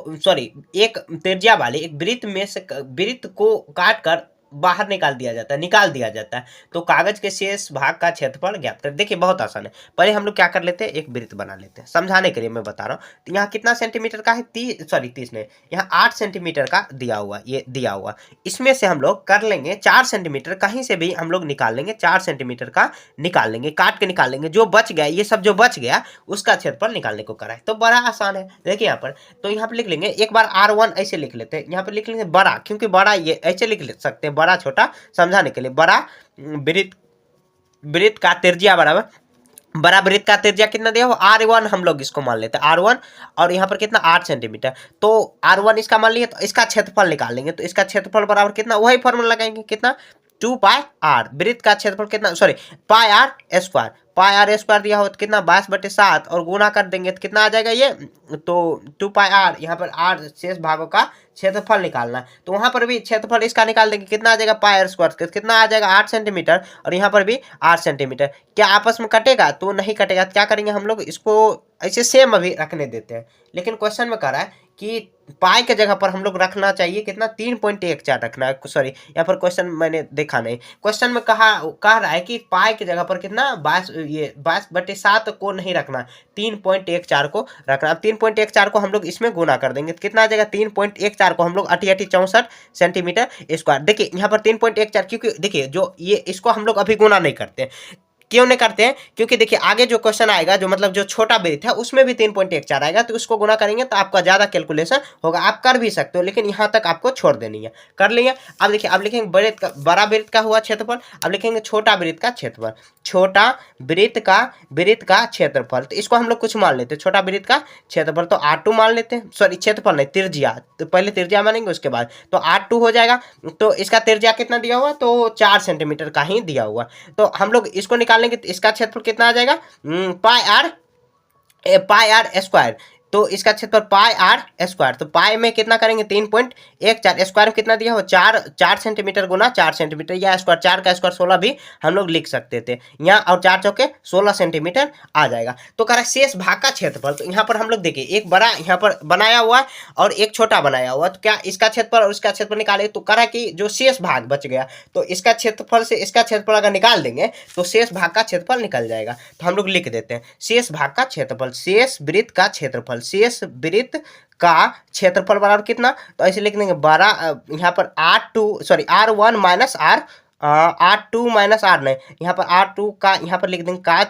एक त्रिज्या वाले एक वृत्त में से वृत्त को काट कर बाहर निकाल दिया जाता है। तो कागज के शेष भाग का क्षेत्रफल ज्ञात कर। देखिए बहुत आसान है, पहले हम लोग क्या कर लेते हैं, एक वृत्त बना लेते हैं, समझाने के लिए मैं बता रहा हूँ। तो यहाँ कितना सेंटीमीटर का है 30 नहीं, यहाँ 8 सेंटीमीटर का दिया हुआ, ये दिया हुआ, इसमें से हम लोग कर लेंगे 4 सेंटीमीटर, कहीं से भी हम लोग निकाल लेंगे 4 सेंटीमीटर का निकाल लेंगे, काट के निकाल लेंगे, जो बच गया, ये सब जो बच गया उसका क्षेत्रफल निकालने को करा है। तो बड़ा आसान है, देखिए यहाँ पर, तो यहाँ पर लिख लेंगे एक बार R1 ऐसे लिख लेते हैं, यहाँ पर लिख लेंगे बड़ा, क्योंकि बड़ा ये ऐसे लिख सकते हैं, बड़ा छोटा समझाने के लिए, बड़ा वृत्त का त्रिज्या बराबर, बड़ा वृत्त का त्रिज्या कितना दिया हो R1, हम लोग इसको मान लेते हैं R1 और यहाँ पर कितना 8 सेंटीमीटर, तो R1 इसका मान लिए, तो इसका क्षेत्रफल निकाल लेंगे। तो इसका क्षेत्रफल बराबर कितना, वही फॉर्मूला लगाएंगे, कितना 2 पाई आर, वृत्त का क्षेत्रफल कितना, pi R square, pi R square दिया हो तो कितना 22/7 और गुना कर देंगे तो कितना आ जाएगा ये, तो 2 पाई आर, यहाँ पर आर शेष भागों का क्षेत्रफल निकालना है, तो वहां पर भी क्षेत्रफल इसका निकाल देंगे, कितना आ जाएगा पाई आर स्क्वायर, कितना आ जाएगा 8 सेंटीमीटर और यहाँ पर भी 8 सेंटीमीटर। क्या आपस में कटेगा, तो नहीं कटेगा, तो क्या करेंगे हम लोग इसको ऐसे सेम अभी रखने देते हैं। लेकिन क्वेश्चन में कह रहा है कि पाई के जगह पर हम लोग रखना चाहिए कितना 3.14 रखना है, यहाँ पर क्वेश्चन मैंने देखा नहीं, क्वेश्चन में कह रहा है कि पाई के जगह पर कितना 22/7 को नहीं रखना, 3.14 को रखना। अब 3.14 को हम लोग इसमें गुना कर देंगे तो कितना आ जाएगा, 3.14 को हम लोग 88 सेंटीमीटर स्क्वायर। देखिए यहाँ पर 3.14, क्योंकि देखिए जो ये इसको हम लोग अभी गुना नहीं करते, क्यों नहीं करते हैं? क्योंकि देखिए आगे जो क्वेश्चन आएगा, जो मतलब जो छोटा वृत्त है उसमें भी 3.14 आएगा, तो उसको गुना करेंगे तो आपका ज्यादा कैलकुलेशन होगा। आप कर भी सकते हो, लेकिन यहाँ तक आपको छोड़ देनी है। कर लिया। अब देखिए, अब लिखेंगे वृत्त का, बड़ा वृत्त का हुआ क्षेत्रफल। अब लिखेंगे छोटा वृत्त का क्षेत्रफल। छोटा वृत्त का क्षेत्रफल, तो इसको हम लोग कुछ मान लेते हैं। छोटा वृत्त का क्षेत्रफल तो R2 मान लेते हैं, सॉरी क्षेत्रफल नहीं, त्रिज्या। तो पहले त्रिज्या मानेंगे, उसके बाद तो R2 हो जाएगा। तो इसका त्रिज्या कितना दिया हुआ, तो 4 सेंटीमीटर का ही दिया हुआ। तो हम लोग इसको निकालेंगे तो इसका क्षेत्रफल कितना आ जाएगा, पाई आर स्क्वायर। तो इसका क्षेत्रफल पाई आर स्क्वायर, तो पाई में कितना करेंगे 3.14, स्क्वायर में कितना दिया हो 4 सेंटीमीटर गुना 4 सेंटीमीटर, या स्क्वायर 4 का स्क्वायर 16 भी हम लोग लिख सकते थे यहाँ, और 4 चौके 16 सेंटीमीटर आ जाएगा। तो कह रहा है शेष भाग का क्षेत्रफल। तो यहाँ पर हम लोग देखिए एक बड़ा यहाँ पर बनाया हुआ है और एक छोटा बनाया हुआ, तो क्या इसका क्षेत्रफल और इसका क्षेत्रफल निकाले, तो कह रहा है कि जो शेष भाग बच गया, तो इसका क्षेत्रफल से इसका क्षेत्रफल अगर निकाल देंगे तो शेष भाग का क्षेत्रफल निकल जाएगा। तो हम लोग लिख देते हैं शेष भाग का क्षेत्रफल, शेष वृत्त का क्षेत्रफल, शेष वृत्त का क्षेत्रफल बराबर कितना, तो ऐसे लिख देंगे बड़ा यहाँ पर R1 minus R2 minus R नहीं, यहाँ पर R2 का यहाँ पर लिख देंगे का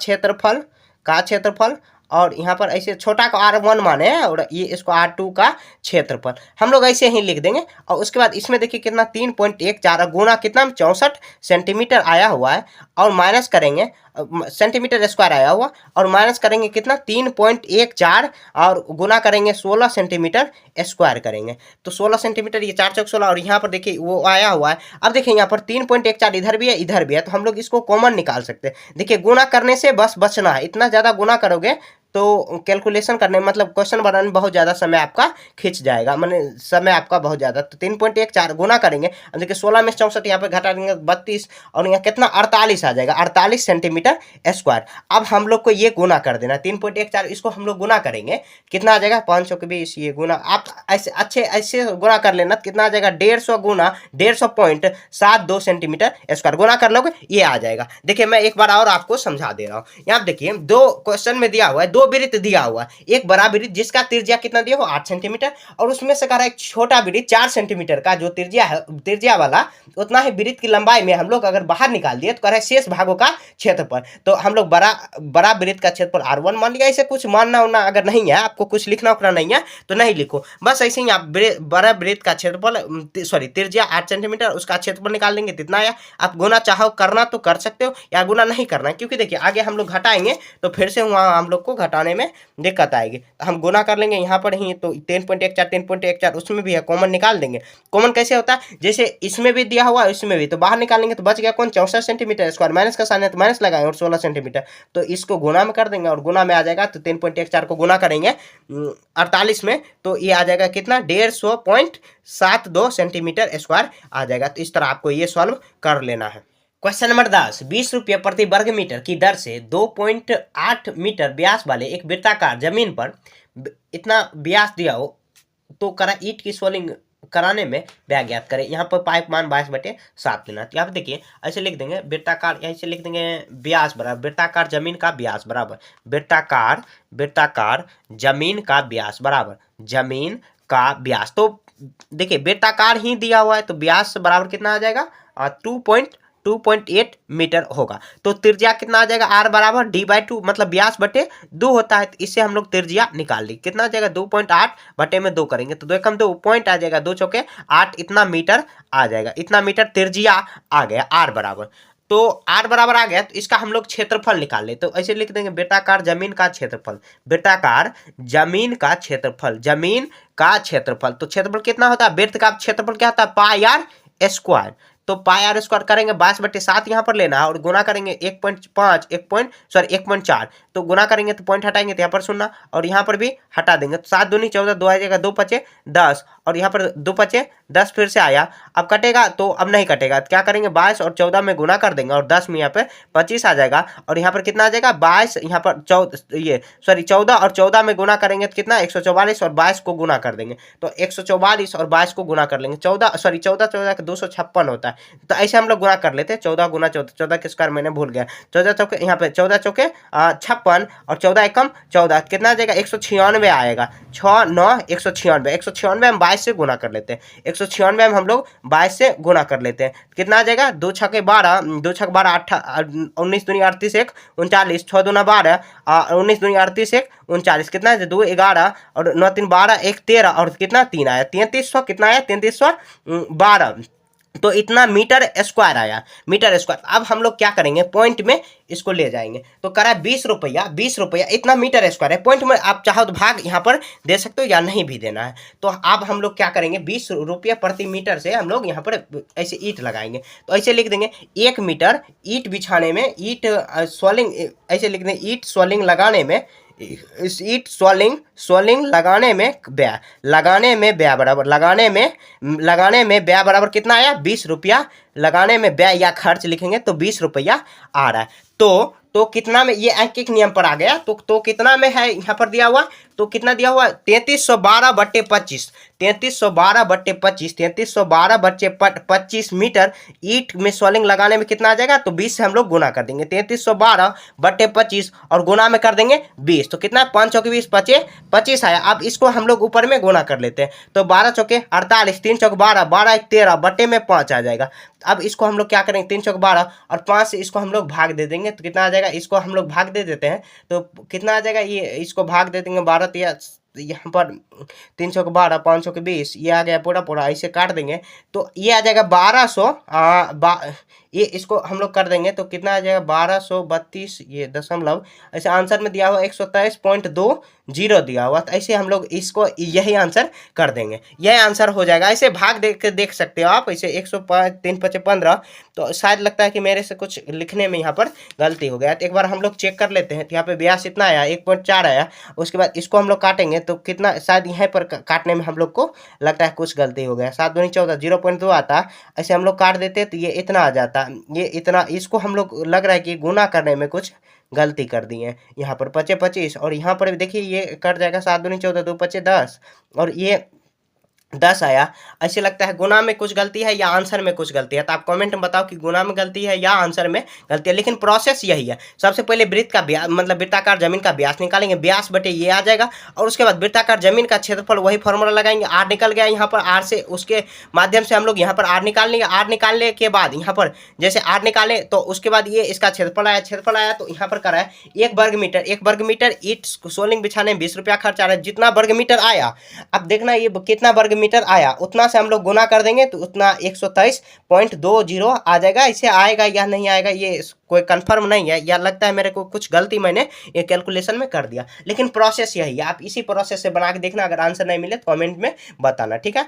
क्षेत्रफल, और यहाँ पर ऐसे छोटा को R1 माने और ये इसको R2 का क्षेत्रफल हम लोग ऐसे ही लिख देंगे। और उसके बाद इसमें देखिए कितना 3.14 गुना कितना 64 सेंटीमीटर आया हुआ है, और माइनस करेंगे सेंटीमीटर स्क्वायर आया हुआ, और माइनस करेंगे कितना 3.14 और गुना करेंगे 16 सेंटीमीटर स्क्वायर करेंगे। तो 16 सेंटीमीटर, ये 4 चौक 16, और यहाँ पर देखिए वो आया हुआ है। अब देखिए यहाँ पर 3.14 इधर भी है इधर भी है, तो हम लोग इसको कॉमन निकाल सकते हैं। देखिए गुना करने से बस बचना है, इतना ज़्यादा गुना करोगे तो कैलकुलेशन करने मतलब क्वेश्चन बनाने में बहुत ज़्यादा समय आपका खिंच जाएगा, मैंने समय आपका बहुत ज़्यादा। तो 3.14 गुना करेंगे, अब देखिए 16 में 64 यहाँ पर घटा देंगे 32, और यहाँ कितना 48 आ जाएगा, 48 सेंटीमीटर स्क्वायर। अब हम लोग को ये गुना कर देना 3.14, इसको हम लोग गुना करेंगे कितना आ जाएगा 520, ये गुना आप ऐसे ऐसे गुना कर लेना, कितना आ जाएगा 150 गुना 150.72 सेंटीमीटर स्क्वायर गुना कर लोगे, ये आ जाएगा। देखिए मैं एक बार और आपको समझा दे रहा हूँ। यहाँ देखिए दो क्वेश्चन में दिया हुआ है, दो वृत्त दिया हुआ है, एक बड़ा वृत्त जिसका त्रिज्या कितना दिया हो 8 सेंटीमीटर, और उसमें से कह रहा है एक छोटा वृत्त 4 सेंटीमीटर का जो त्रिज्या है, त्रिज्या वाला उतना ही वृत्त की लंबाई में हम लोग अगर बाहर निकाल दिए तो कह रहा है शेष भागों का क्षेत्रफल। तो हम लोग बड़ा वृत्त का क्षेत्रफल R1 मान लिया। ऐसे कुछ मानना उनना अगर नहीं है, आपको कुछ लिखना उखना नहीं है तो नहीं लिखो, बस ऐसे ही आप बड़ा वृत्त का क्षेत्रफल सॉरी त्रिज्या 8 सेंटीमीटर, उसका क्षेत्रफल निकाल देंगे कितना आया। आप गुना चाहो करना तो कर सकते हो, या गुना नहीं करना है, क्योंकि देखिए आगे हम लोग घटाएंगे तो फिर से वहाँ हम लोग को घटाने में दिक्कत आएगी। तो हम गुना कर लेंगे यहाँ पर ही, तो 3.14 उसमें भी है, कॉमन निकाल देंगे। कॉमन कैसे होता है, जैसे इसमें भी दिया हुआ है इसमें भी, तो बाहर निकालेंगे तो बच गया कौन 64 सेंटीमीटर स्क्वायर, माइनस का साइन है तो माइनस लगाएं, और 16 सेंटीमीटर, तो इसको गुना में कर देंगे और गुना में आ जाएगा। तो 3.14 को गुना करेंगे 48 में, तो ये आ जाएगा कितना 150.72 सेंटीमीटर स्क्वायर आ जाएगा। तो इस तरह आपको ये सॉल्व कर लेना है। क्वेश्चन नंबर 10, 20 रुपये प्रति वर्ग मीटर की दर से 2.8 मीटर व्यास वाले एक वृत्ताकार जमीन पर इतना व्यास दिया हो तो करा ईंट की सोलिंग कराने में व्यय ज्ञात करें। यहाँ पर पाइप मान 22/7 लेना। यहाँ पे देखिए ऐसे लिख देंगे वृत्ताकार, ऐसे लिख देंगे व्यास बराबर वृत्ताकार जमीन का व्यास बराबर वृत्ताकार जमीन का व्यास बराबर जमीन का व्यास। तो देखिए वृत्ताकार ही दिया हुआ है तो व्यास बराबर कितना आ जाएगा 2.8 मीटर होगा। तो त्रिज्या कितना आ जाएगा r बराबर d/2, मतलब व्यास बटे 2 होता है, तो इससे हम लोग त्रिज्या निकाल ली। कितना आ जाएगा 2.8 बटे में 2 करेंगे तो 2 एकम 2 पॉइंट आ जाएगा, 2 चौके 8, इतना मीटर आ जाएगा, इतना मीटर त्रिज्या आ गया r बराबर। तो r बराबर आ गया तो इसका हम लोग क्षेत्रफल निकाल ले, तो ऐसे लिख देंगे वृत्ताकार जमीन का क्षेत्रफल, वृत्ताकार जमीन का क्षेत्रफल, जमीन का क्षेत्रफल। तो क्षेत्रफल कितना होता है, वृत्त का क्षेत्रफल क्या होता है पाई आर स्क्वायर। तो पाई आर स्क्वायर करेंगे 22/7 यहाँ पर लेना है, और गुना करेंगे 1.4, तो गुना करेंगे तो पॉइंट हटाएंगे तो यहाँ पर 0, और यहाँ पर भी हटा देंगे तो 7 दूनी 14, 2 आ जाएगा 2 पचे 10, और यहाँ पर 2 पचे 10 फिर से आया। अब कटेगा तो अब नहीं कटेगा तो क्या करेंगे 22 और 14 में गुना कर देंगे, और 10 में यहाँ पे 25 आ जाएगा, और यहाँ पर कितना आ जाएगा 22, यहाँ पर 14 और 14 में गुना करेंगे तो कितना 144, और 22 को गुना कर देंगे तो 144 और 22 को गुना कर लेंगे 14 के 256 होता है। तो ऐसे हम लोग गुना कर लेते हैं 14 गुना 14 के स्क्वायर मैंने भूल गया, 14 चौके यहाँ पे 14 चौके 56 और 14 एकम 14 कितना आ जाएगा 196 आएगा, 6 9 196 में 22 से गुना कर लेते हैं, 196 में हम लोग 22 से गुना कर लेते हैं, कितना आ जाएगा, 2 छक्के 12, 2 छक्के 12 19 दूनी 38 1 39, 6 दूना 12, 19 दूनी 38 1 39, कितना है 2 11 और 9 3 12 1 13 और कितना 3 आया 3300, कितना आया 3312। तो इतना मीटर स्क्वायर आया, मीटर स्क्वायर। अब हम लोग क्या करेंगे, पॉइंट में इसको ले जाएंगे, तो करा 20 रुपया, 20 रुपया इतना मीटर स्क्वायर है। पॉइंट में आप चाहो तो भाग यहाँ पर दे सकते हो या नहीं भी देना है। तो अब हम लोग क्या करेंगे, 20 रुपया प्रति मीटर से हम लोग यहाँ पर ऐसे ईंट लगाएंगे। तो ऐसे लिख देंगे 1 मीटर ईंट बिछाने में, ईंट सोलिंग, ऐसे लिख देंगे ईंट सोलिंग लगाने में, इस ईट सोलिंग लगाने में व्यय, लगाने में व्यय बराबर, लगाने में व्यय बराबर कितना आया 20 रुपया, लगाने में व्यय या खर्च लिखेंगे तो 20 रुपया आ रहा है। तो कितना में, ये अंकिक नियम पर आ गया। तो कितना में है यहाँ पर दिया हुआ, तो कितना दिया हुआ 3312/25, 3312/25, 3312/25 मीटर ईंट में सोलिंग लगाने में कितना आ जाएगा, तो 20 से हम लोग गुना कर देंगे, 3312/25 और गुना में कर देंगे 20, तो कितना 5 चौके 20 25 आया। अब इसको हम लोग ऊपर में गुना कर लेते हैं, तो 12 चौके 48, 3 चौक 12, 12 1 13 बटे में 5 आ जाएगा। अब इसको हम लोग क्या करेंगे, 3 चौक 12 और 5 से इसको हम लोग भाग दे देंगे, तो कितना आ जाएगा, इसको हम लोग भाग दे देते हैं तो कितना आ जाएगा, ये इसको भाग दे देंगे 12 या यहाँ पर 3 चौक 12, 5 चौक 20, ये आ गया पूरा पूरा, ऐसे काट देंगे तो ये आ जाएगा 1200, ये इसको हम लोग कर देंगे तो कितना आ जाएगा 1232, ये दशमलव, ऐसे आंसर में दिया हुआ 123.20 दिया हुआ, तो ऐसे हम लोग इसको यही आंसर कर देंगे, यही आंसर हो जाएगा। ऐसे भाग देख सकते हो आप, ऐसे 105 3 5 15, तो शायद लगता है कि मेरे से कुछ लिखने में यहाँ पर गलती हो गया, तो एक बार हम लोग चेक कर लेते हैं। तो यहाँ पे व्यास इतना आया 1.4 आया, उसके बाद इसको हम लोग काटेंगे तो कितना, शायद यहाँ पर काटने में हम लोग को लगता है कुछ गलती हो गया, 7 दूनी 14 0.2 आता, ऐसे हम लोग काट देते तो ये इतना आ जाता, ये इतना, इसको हम लोग लग रहा है कि गुना करने में कुछ गलती कर दी है। यहाँ पर 25 25 और यहाँ पर देखिए ये कट जाएगा, 7 दूनी 14 2 25 10 और ये 10 आया। ऐसे लगता है गुना में कुछ गलती है या आंसर में कुछ गलती है, तो आप कमेंट में बताओ कि गुना में गलती है या आंसर में गलती है। लेकिन प्रोसेस यही है, सबसे पहले वृत्त का व्यास, मतलब वृत्ताकार जमीन का व्यास निकालेंगे, व्यास बटे ये आ जाएगा, और उसके बाद वृत्ताकार जमीन का क्षेत्रफल, वही फॉर्मूला लगाएंगे, आर निकल गया यहाँ पर, आर से उसके माध्यम से हम लोग यहाँ पर आर निकाल लेंगे। आर निकालने के बाद यहाँ पर जैसे आर निकाले तो उसके बाद ये इसका क्षेत्रफल आया, तो यहाँ पर करा है 1 वर्ग मीटर ईंट सोलिंग बिछाने में 20 रुपया खर्च आ रहा है, जितना वर्ग मीटर आया, अब देखना ये कितना वर्ग मीटर आया, उतना से हम लोग गुना कर देंगे तो उतना 123.20 आ जाएगा। इसे आएगा या नहीं आएगा ये कोई कंफर्म नहीं है, या लगता है मेरे को कुछ गलती मैंने ये कैलकुलेशन में कर दिया, लेकिन प्रोसेस यही है। आप इसी प्रोसेस से बना के देखना, अगर आंसर नहीं मिले तो कमेंट में बताना, ठीक है।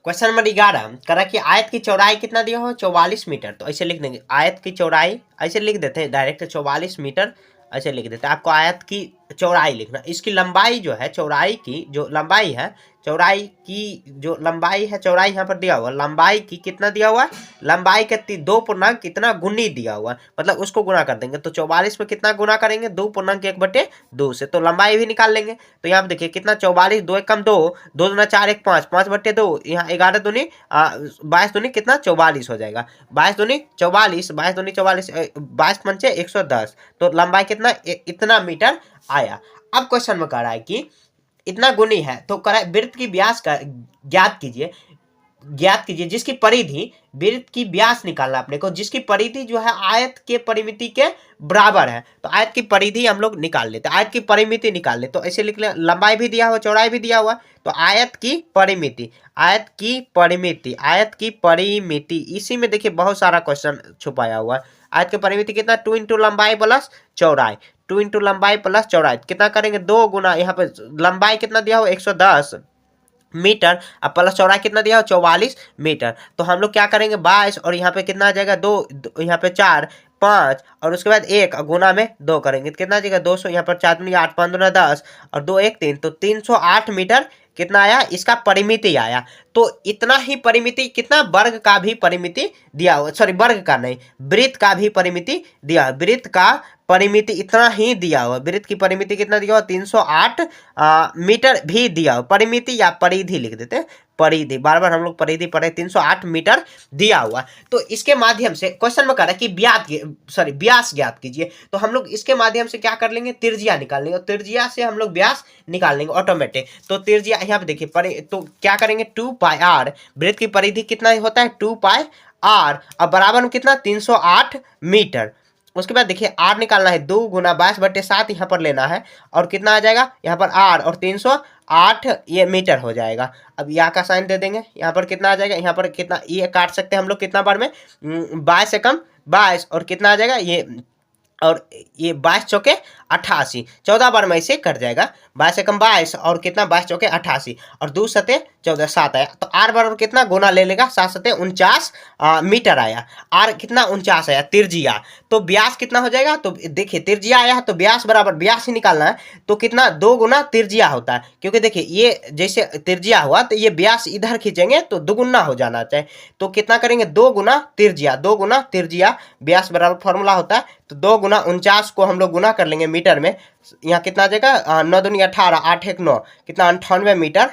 क्वेश्चन नंबर 11 करा कि आयत की चौड़ाई कितना दिया हो, 44 मीटर। तो ऐसे लिख देंगे आयत की चौड़ाई, ऐसे लिख देते हैं डायरेक्ट 44 मीटर, ऐसे लिख देते हैं। आपको आयत की चौड़ाई लिखना, इसकी लंबाई जो है, चौड़ाई की जो लंबाई है, चौड़ाई यहाँ पर दिया हुआ, लंबाई की कितना दिया हुआ है, लंबाई के 2 पूर्णांक कितना गुनी दिया हुआ है, मतलब उसको गुना कर देंगे। तो 44 में कितना गुना करेंगे, 2 पूर्णांक 1/2 से, तो लंबाई भी निकाल लेंगे। तो यहाँ पे देखिए कितना 44, 2 1 2, 2 दूना 4 1 5, 5/2, यहाँ 11 दूनी 22 दूनी कितना 44 हो जाएगा, 22 दूनी 44, 22 दूनी 44, 22 पंचे 110, तो लंबाई कितना इतना मीटर आया। अब क्वेश्चन में कह रहा है कि इतना गुनी है, तो कह रहा है वृत्त की व्यास का ज्ञात कीजिए जिसकी परिधि, वृत्त की व्यास निकालना अपने को, जिसकी परिधि जो है आयत के परिमिति के बराबर है। तो आयत की परिधि हम लोग निकाल लेते हैं, आयत की परिमिति निकाल ले, तो ऐसे लिख ले, लंबाई भी दिया हुआ, चौड़ाई भी दिया हुआ, तो आयत की परिमिति, इसी में देखिए बहुत सारा क्वेश्चन छुपाया हुआ है। आयत की परिमिति कितना, 2 इंटू लंबाई प्लस चौड़ाई, 2 इंटू लंबाई प्लस चौड़ाई, कितना करेंगे 2 गुना, यहाँ पे लंबाई कितना दिया हुआ 110 मीटर, अब प्लस चौड़ाई कितना दिया हो 44 मीटर। तो हम लोग क्या करेंगे 22 और यहाँ पे कितना आ जाएगा 2, यहाँ पे 4 5 और उसके बाद 1 गुना में 2 करेंगे तो कितना आ जाएगा 200, यहाँ पर 4 दूनी 8 5 दूना 10 और 2 1 3, तो 308 मीटर कितना आया, इसका परिमिति आया। तो इतना ही परिमिति, कितना वर्ग का भी परिमिति दिया हुआ, सॉरी वर्ग का नहीं, वृत्त का भी परिमिति दिया, वृत्त का परिमिति इतना ही दिया हुआ, वृत्त की परिमिति कितना दिया हुआ 308 मीटर भी दिया हुआ, परिमिति या परिधि लिख देते हैं, परिधि, बार बार हम लोग परिधि पढ़े, 308 मीटर दिया हुआ। तो इसके माध्यम से क्वेश्चन में कह रहा है कि व्यास ज्ञात कीजिए, तो हम लोग इसके माध्यम से क्या कर लेंगे, त्रिज्या निकाल लेंगे, और त्रिज्या से हम लोग व्यास निकाल लेंगे ऑटोमेटिक। तो त्रिज्या यहाँ पे देखिए, तो क्या करेंगे 2 पाई आर, वृत्त की परिधि कितना होता है 2 पाई आर, अब बराबर में कितना 308 मीटर। उसके बाद देखिए आर निकालना है, 2 गुना 22/7 यहाँ पर लेना है, और कितना आ जाएगा यहाँ पर आर और 308 ये मीटर हो जाएगा। अब यहाँ का साइन दे देंगे, यहाँ पर कितना आ जाएगा, यहाँ पर कितना ये काट सकते हैं हम लोग कितना बार में 22 से कम 22, और कितना आ जाएगा ये, और ये 22 चौके 88, 14 बार में इसे कट जाएगा, 22 से कम 22 और कितना 22 चौके 88, और 2 सते 14, 7 आया, तो आर बराबर कितना गुना ले लेगा, 7 सते 49 मीटर आया, आर कितना 49 आया त्रिज्या। तो व्यास कितना हो जाएगा, तो देखिए त्रिज्या आया है तो व्यास बराबर व्यास ही निकालना है, तो कितना 2 गुना त्रिज्या होता है, क्योंकि देखिए ये जैसे त्रिज्या हुआ तो ये व्यास इधर खींचेंगे तो दुगुना हो जाना चाहिए, तो कितना करेंगे 2 गुना त्रिज्या, 2 गुना त्रिज्या, व्यास बराबर फॉर्मूला होता है, तो 2 गुना 49 को हम लोग गुना कर लेंगे मीटर में, यहाँ कितना आ जाएगा 9 दूनी 18, 8 1 9, कितना 98 मीटर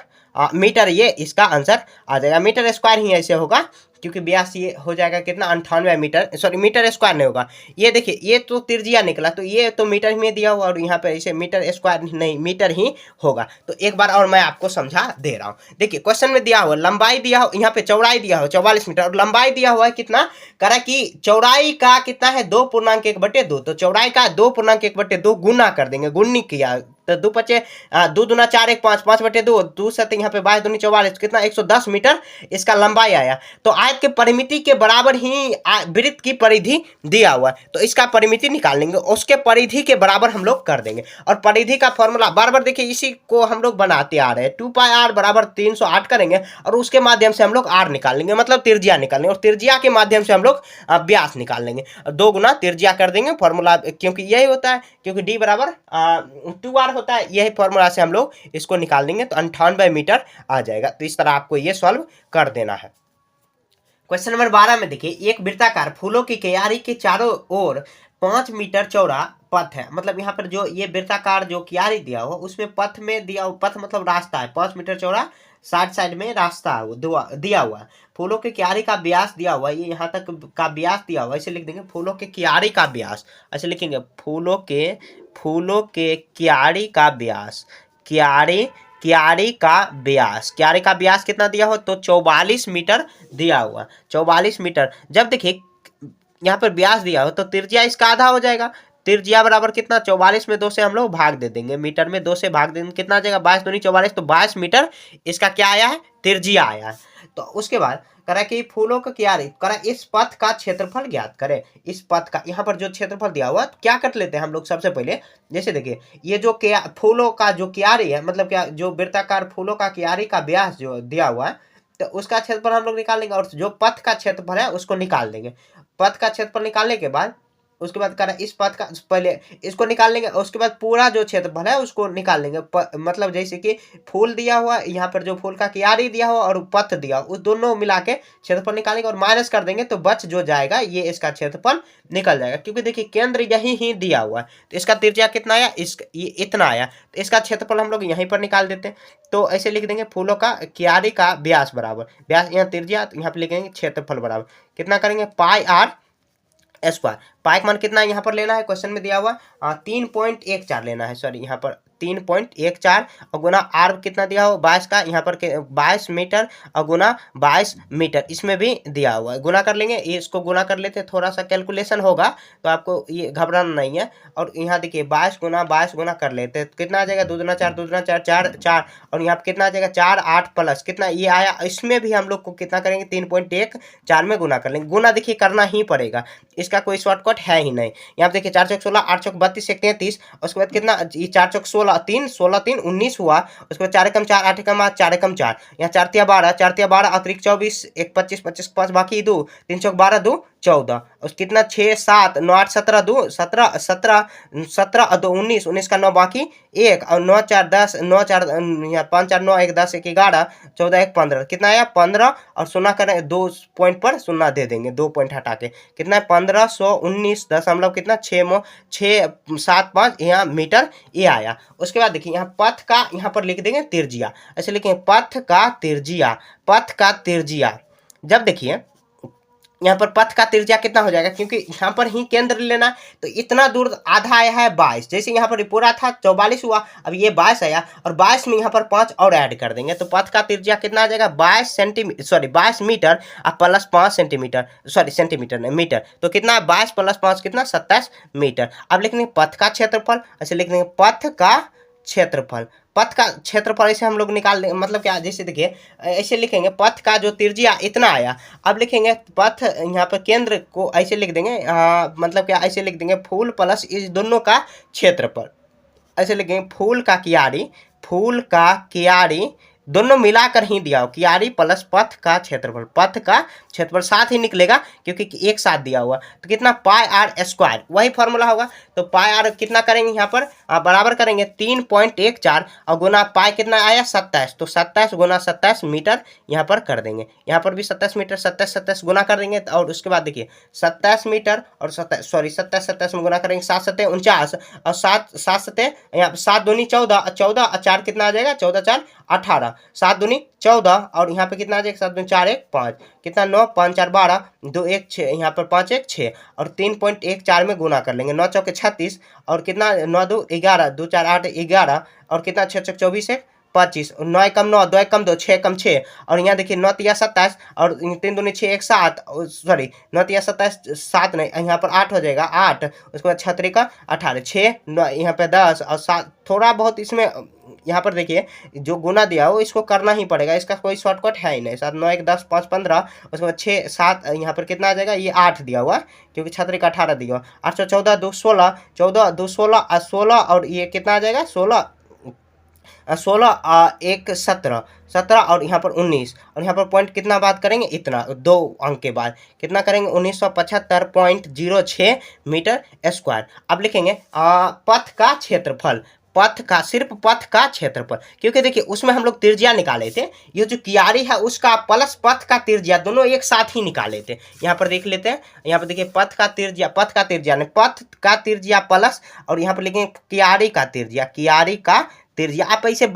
मीटर, ये इसका आंसर आ जाएगा। मीटर स्क्वायर ही ऐसे होगा क्योंकि व्यास ये हो जाएगा कितना 98 मीटर, सॉरी मीटर स्क्वायर नहीं होगा, ये देखिए ये तो त्रिज्या निकला, तो ये तो मीटर में दिया हुआ, और यहाँ पे इसे मीटर स्क्वायर नहीं मीटर ही होगा। तो एक बार और मैं आपको समझा दे रहा हूँ, देखिए क्वेश्चन में दिया हुआ लंबाई दिया हो, यहाँ पे चौड़ाई दिया हो 44 मीटर, और लंबाई दिया हुआ है कितना, करा कि चौड़ाई का कितना है 2.1/2, तो चौड़ाई का 2.1/2 गुना कर देंगे, गुणनी किया तो 2 पचे 2 दूना 4 1 5, 5/2, 2 सते यहाँ पे 22 दूनी 44, कितना 110 मीटर इसका लंबाई आया। तो आयत के परिमिति के बराबर ही वृत्त की परिधि दिया हुआ है, तो इसका परिमिति निकाल लेंगे, उसके परिधि के बराबर हम लोग कर देंगे, और परिधि का फॉर्मूला बार बार देखिए इसी को हम लोग बनाते आ रहे हैं, 2 पाई आर बराबर 308 करेंगे, और उसके माध्यम से हम लोग आर निकाल लेंगे, मतलब त्रिज्या निकाल लेंगे, और त्रिज्या के माध्यम से हम लोग व्यास निकाल लेंगे, 2 गुना त्रिज्या कर देंगे फॉर्मूला, क्योंकि यही होता है, क्योंकि डी बराबर 2r होता है, यही फॉर्मूला से हम लोग इसको निकाल देंगे, तो 98 मीटर आ जाएगा। तो इस तरह आपको ये सॉल्व कर देना है। क्वेश्चन नंबर 12 में देखिए, एक वृत्ताकार फूलों की क्यारी के चारों ओर 5 मीटर चौड़ा पथ है, मतलब यहाँ पर जो ये वृत्ताकार जो क्यारी दिया हुआ उसमें पथ में दिया हुआ, पथ मतलब रास्ता है, 5 मीटर चौड़ा साइड में रास्ता दिया हुआ है, फूलों के क्यारी का व्यास दिया हुआ है, ये यहाँ तक का व्यास दिया हुआ है, इसे लिख देंगे फूलों के क्यारी का व्यास, ऐसे लिखेंगे फूलों के क्यारी का व्यास, क्यारी का व्यास कितना दिया हो, तो 44 मीटर दिया हुआ, 44 मीटर। जब देखिए यहाँ पर व्यास दिया हो तो त्रिज्या इसका आधा हो जाएगा, त्रिज्या बराबर कितना 44 में 2 से हम लोग भाग दे देंगे, मीटर में 2 से भाग देंगे, कितना आ जाएगा 22 दूनी 44, तो 22 मीटर इसका क्या आया है, त्रिज्या आया है। तो उसके बाद करा कि फूलों का क्यारी, करा इस पथ का क्षेत्रफल ज्ञात करें, इस पथ का यहाँ पर जो क्षेत्रफल दिया हुआ क्या कर लेते हैं हम लोग सबसे पहले, जैसे देखिए ये जो फूलों का जो क्यारी है, मतलब क्या जो वृत्ताकार फूलों का क्यारी का व्यास जो दिया हुआ है, तो उसका क्षेत्रफल हम लोग निकाल लेंगे, और जो पथ का क्षेत्रफल है उसको निकाल देंगे, पथ का क्षेत्रफल निकालने के बाद उसके बाद करा इस पथ का पहले इसको निकाल लेंगे, उसके बाद पूरा जो क्षेत्रफल है उसको निकाल लेंगे, मतलब जैसे कि फूल दिया हुआ यहाँ पर, जो फूल का क्यारी दिया हुआ और पथ दिया उस दोनों मिला के क्षेत्रफल निकालेंगे और माइनस कर देंगे, तो बच जो जाएगा ये इसका क्षेत्रफल निकल जाएगा, क्योंकि देखिए केंद्र यही ही दिया हुआ है, तो इसका त्रिज्या कितना आया, ये इतना आया, तो इसका क्षेत्रफल हम लोग यहीं पर निकाल देते हैं। तो ऐसे लिख देंगे फूलों का क्यारी का व्यास बराबर व्यास, यहाँ त्रिज्या, तो यहाँ पर लिखेंगे क्षेत्रफल बराबर कितना करेंगे पाई आर स्क्वायर, पाई का मान कितना यहाँ पर लेना है, क्वेश्चन में दिया हुआ 3.14 लेना है, सॉरी यहाँ पर 3.14, और गुना आर कितना दिया हुआ 22 का, यहाँ पर 22 मीटर और गुना 22 मीटर, इसमें भी दिया हुआ है, गुना कर लेंगे, ये इसको गुना कर लेते हैं, थोड़ा सा कैलकुलेशन होगा तो आपको ये घबराना नहीं है। और यहाँ देखिए 22 गुना कर लेते हैं, कितना आ जाएगा 2 दूना 4, 2 दूना 4, 4, और यहाँ पर कितना आ जाएगा 4 8 प्लस कितना ये आया, इसमें भी हम लोग को कितना करेंगे 3.14 में गुना कर लेंगे, गुना देखिए करना ही पड़ेगा, इसका कोई शॉर्टकट है ही नहीं। यहाँ देखिए 4 चौक 16, 8 चौक 32, 33, उसके बाद कितना ये 4 चौक 16 3 19 हुआ, उसके बाद 4 एकम 4, 8 एकम 8, 4 एकम 4, यहाँ 4 तिया 12, 4 तिया 12 अतिरिक्त 24, 1 25 25 5 बाकी 2, 3 चौक 12 2 14, उस कितना 6 7 9 8 17 2 17 17 17 और 2 19 19 का 9 बाकी 1 और 9 4 10 9 4 यहाँ 5 4 9 1 10 1 11 14 1 15 कितना आया 15 और शून्य करें 2 पॉइंट पर शून्य दे देंगे 2 पॉइंट हटा के कितना है 1519 दशमलव कितना 6 7 5 यहाँ मीटर ये आया। उसके बाद देखिए यहाँ पथ का यहाँ पर लिख देंगे त्रिज्या, ऐसे लिखेंगे पथ का त्रिज्या, पथ का त्रिज्या। जब देखिए यहाँ पर पथ का त्रिज्या कितना हो जाएगा, क्योंकि यहाँ पर ही केंद्र लेना, तो इतना दूर आधा आया है 22, जैसे यहाँ पर पूरा था 44 हुआ, अब ये 22 आया और 22 में यहाँ पर 5 और ऐड कर देंगे तो पथ का त्रिज्या कितना आ जाएगा 22 सेंटीमीटर, सॉरी 22 मीटर और प्लस 5 सेंटीमीटर, सॉरी सेंटीमीटर नहीं मीटर, तो कितना 22 प्लस 5 कितना 27 मीटर। अब लिख देंगे पथ का क्षेत्रफल, ऐसे लिख देंगे पथ का क्षेत्रफल, पथ का क्षेत्रफल ऐसे हम लोग निकाल देंगे, मतलब क्या जैसे देखिए ऐसे लिखेंगे पथ का जो त्रिज्या इतना आया, अब लिखेंगे पथ यहाँ पर केंद्र को ऐसे लिख देंगे मतलब क्या ऐसे लिख देंगे फूल प्लस इस दोनों का क्षेत्रफल, ऐसे लिखेंगे फूल का कियारी दोनों मिलाकर ही दिया हो, कियारी प्लस पथ का क्षेत्रफल, पथ का क्षेत्रफल साथ ही निकलेगा क्योंकि एक साथ दिया हुआ, तो कितना पाई आर स्क्वायर, वही फॉर्मूला होगा। तो पाई आर कितना करेंगे यहाँ पर बराबर करेंगे 3.14 और गुना पाई कितना आया 27, तो 27 गुना 27 मीटर यहाँ पर कर देंगे, यहाँ पर भी 27 मीटर 27 27 गुना कर देंगे और उसके बाद देखिए 27 मीटर और 27 में गुना करेंगे 7 7 49 और 7 7 7 यहाँ 7 दूनी 14 14 और 4 कितना आ जाएगा 14 4 18, 7 दूनी 14 और यहाँ पे कितना आ जाएगा 7 दूनी 4 1 5 कितना 9 5 4 12 2 1 6 यहाँ पर 5 1 6 और 3.14 में गुना कर लेंगे 9 चौके 36 और कितना 9 2 11 2 4 8 11 और कितना 6 6 24 1 25 9 कम 9 2 कम 2 6 कम 6 और यहाँ देखिए 9 3 27 और 3 दूनी 6 1 7, सॉरी 9 3 27 7 नहीं यहाँ पर 8 हो जाएगा 8, उसके बाद 6 का 18 6 9 यहाँ पे 10 और 7 थोड़ा बहुत इसमें यहाँ पर देखिए जो गुना दिया हो इसको करना ही पड़ेगा, इसका कोई शॉर्टकट है ही नहीं। 7 9 1 10 5 15 उसके बाद 6 7 यहाँ पर कितना आ जाएगा ये 8 दिया हुआ क्योंकि 6 का 18 दिया हुआ 8 14 2 16 14 2 16 और 16 और ये कितना आ जाएगा 16 1 17 17 और यहाँ पर 19 और यहाँ पर पॉइंट कितना बात करेंगे इतना 2 अंक के बाद कितना करेंगे 1975.06 मीटर स्क्वायर। अब लिखेंगे पथ का क्षेत्रफल, पथ का सिर्फ पथ का क्षेत्रफल, क्योंकि देखिए उसमें हम लोग त्रिज्या निकाले थे, ये जो कियारी है उसका प्लस पथ का त्रिज्या दोनों एक साथ ही निकाले थे। यहाँ पर देख लेते हैं, यहाँ पर देखिए पथ का त्रिज्या नहीं पथ का त्रिज्या प्लस और यहाँ पर लिखेंगे कियारी का त्रिज्या, कियारी का त्रिज्या। आप ऐसे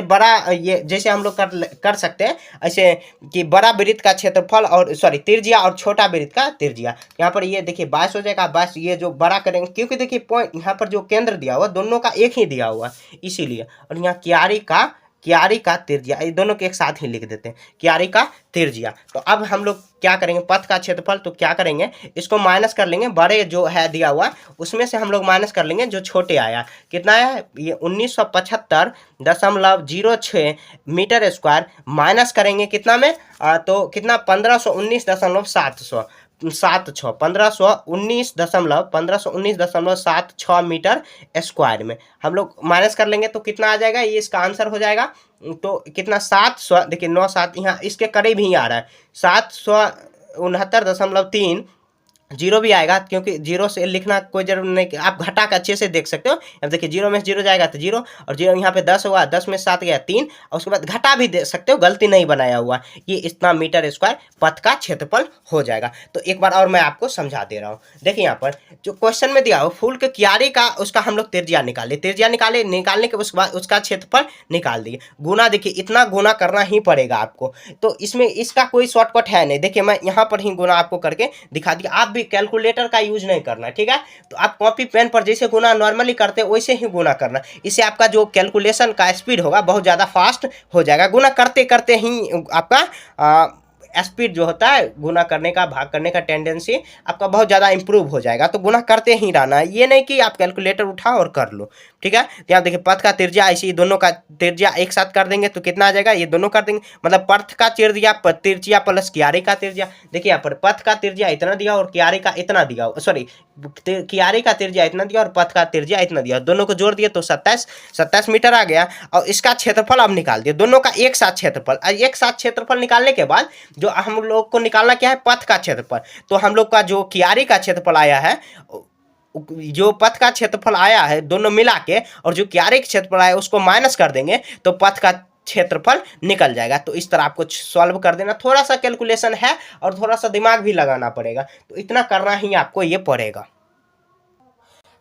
बड़ा ये जैसे हम लोग कर सकते हैं ऐसे कि बड़ा वृत्त का क्षेत्रफल और सॉरी त्रिज्या और छोटा वृत्त का त्रिज्या, यहाँ पर ये देखिए 22 हो जाएगा 22, ये जो बड़ा करेंगे क्योंकि देखिए पॉइंट यहाँ पर जो केंद्र दिया हुआ दोनों का एक ही दिया हुआ इसीलिए, और यहाँ कियारी का त्रिज्या ये दोनों के एक साथ ही लिख देते हैं कियारी का त्रिज्या। तो अब हम लोग क्या करेंगे पथ का क्षेत्रफल, तो क्या करेंगे इसको माइनस कर लेंगे, बड़े जो है दिया हुआ उसमें से हम लोग माइनस कर लेंगे जो छोटे आया, कितना आया ये 1975.06 मीटर स्क्वायर माइनस करेंगे कितना में तो कितना 1519.76 मीटर स्क्वायर में हम लोग माइनस कर लेंगे तो कितना आ जाएगा ये इसका आंसर हो जाएगा, तो कितना 700 देखिए 9 7 यहाँ इसके करीब ही आ रहा है 769.3 जीरो भी आएगा क्योंकि जीरो से लिखना कोई जरूर नहीं, कि आप घटा के अच्छे से देख सकते हो। अब देखिए जीरो में जीरो जाएगा तो जीरो और जीरो यहाँ पे 10 हुआ 10 में 7 गया 3 और उसके बाद घटा भी दे सकते हो, गलती नहीं बनाया हुआ, ये इतना मीटर स्क्वायर पथ का क्षेत्रफल हो जाएगा। तो एक बार और मैं आपको समझा दे रहा हूँ, देखिए यहाँ पर जो क्वेश्चन में दिया हो फूल के कियारी का उसका हम लोग त्रिज्या निकाले निकालने के उसके बाद उसका क्षेत्रफल निकाल दिए, गुना देखिए इतना गुना करना ही पड़ेगा आपको, तो इसमें इसका कोई शॉर्टकट है नहीं। देखिए मैं यहाँ पर ही गुना आपको करके दिखा दिया, आप कैलकुलेटर का यूज नहीं करना, ठीक है। तो आप कॉपी पेन पर जैसे गुना नॉर्मली करते हैं वैसे ही गुना करना, इससे आपका जो कैलकुलेशन का स्पीड होगा बहुत ज़्यादा फास्ट हो जाएगा। गुना करते करते ही आपका स्पीड जो होता है गुना करने का भाग करने का टेंडेंसी आपका बहुत ज़्यादा इंप्रूव हो जाएगा। तो गुना करते ही रहना है, ये नहीं कि आप कैलकुलेटर उठाओ और कर लो, ठीक है। तो यहाँ देखिए पथ का त्रिज्या ऐसे दोनों का त्रिज्या एक साथ कर देंगे तो कितना आ जाएगा, ये दोनों कर देंगे मतलब पथ का त्रिज्या प्लस कियारी का त्रिज्या। देखिए यहाँ पर पथ का त्रिज्या इतना दिया और कियारी का इतना दिया, सॉरी कियारी का त्रिज्या इतना दिया और पथ का त्रिज्या इतना दिया, दोनों को जोड़ दिया तो 27 मीटर आ गया। और इसका क्षेत्रफल अब निकाल दिया, दोनों का एक साथ क्षेत्रफल। एक साथ क्षेत्रफल निकालने के बाद जो हम लोग को निकालना क्या है, पथ का क्षेत्रफल। तो हम लोग का जो क्यारी का क्षेत्रफल आया है, जो पथ का क्षेत्रफल आया है दोनों मिला के, और जो क्यारी का क्षेत्रफल आया उसको माइनस कर देंगे तो पथ का क्षेत्रफल निकल जाएगा। तो इस तरह आपको सॉल्व कर देना, थोड़ा सा कैलकुलेशन है और थोड़ा सा दिमाग भी लगाना पड़ेगा, तो इतना करना ही आपको ये पड़ेगा।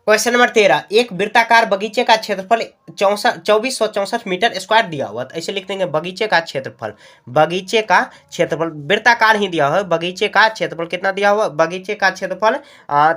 क्वेश्चन नंबर 13, एक वृत्ताकार बगीचे का क्षेत्रफल 2464 मीटर स्क्वायर दिया हुआ। तो ऐसे लिख देंगे बगीचे का क्षेत्रफल, बगीचे का क्षेत्रफल, वृत्ताकार ही दिया हुआ है, बगीचे का क्षेत्रफल कितना दिया हुआ, बगीचे का क्षेत्रफल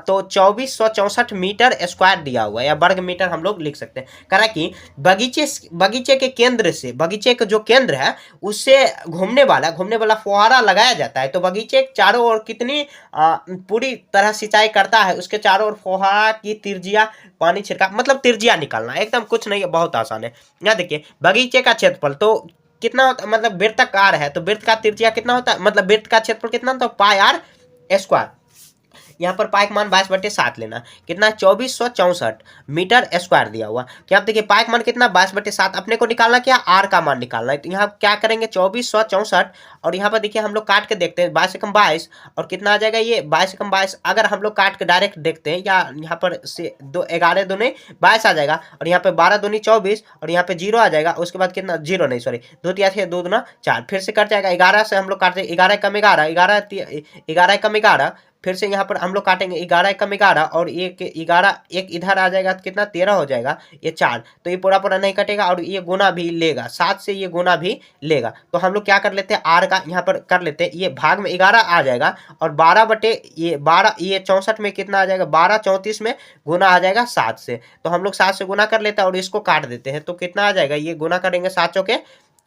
तो 2464 मीटर स्क्वायर दिया हुआ है, या वर्ग मीटर हम लोग लिख सकते हैं। करा कि बगीचे के केंद्र से, बगीचे का जो केंद्र है उससे घूमने वाला फुहारा लगाया जाता है। तो बगीचे के चारों ओर कितनी पूरी तरह सिंचाई करता है, उसके चारों ओर फुहारा की त्रिज्या, पानी छिड़का, मतलब त्रिज्या निकालना, एकदम कुछ नहीं है, बहुत आसान है। यहाँ देखिए बगीचे का क्षेत्रफल तो कितना होता है, मतलब वृत्ताकार है तो वृत्त का त्रिज्या कितना होता है, मतलब वृत्त का क्षेत्रफल कितना होता है, पाई आर स्क्वायर। यहाँ पर पाई का मान 22/7 लेना, कितना 2464 मीटर स्क्वायर दिया हुआ। क्या आप देखिए पाई का मान कितना 22/7, अपने को निकालना क्या, आर का मान निकालना है। तो यहाँ क्या करेंगे 2464, और यहाँ पर देखिए हम लोग काट के देखते हैं 22 एकम 22, और कितना आ जाएगा ये 22 एकम 22। अगर हम लोग काट के डायरेक्ट देखते हैं, या यहाँ पर से 11 दूनी 22 आ जाएगा, और यहाँ पे 12 दूनी 24, और यहाँ पे 0 आ जाएगा। उसके बाद कितना, 0 नहीं सॉरी, 2 तिया थे 2 दूना 4, फिर से कट जाएगा 11 से हम लोग काटते हैं, 11 कम 11, 11 कम 11, फिर से यहाँ पर हम लोग काटेंगे 11 एकम 11, और एक 11 एक इधर आ जाएगा तो कितना 13 हो जाएगा, ये 4, तो ये पूरा पूरा नहीं कटेगा, और ये गुना भी लेगा 7 से, ये गुना भी लेगा। तो हम लोग क्या कर लेते हैं, आर का यहाँ पर कर लेते हैं, ये भाग में 11 आ जाएगा, और 12 बटे ये 12, ये 64 में कितना आ जाएगा 12, 34 में गुना आ जाएगा 7 से। तो हम लोग 7 से गुना कर लेते हैं और इसको काट देते हैं, तो कितना आ जाएगा, ये गुना करेंगे 7 चौके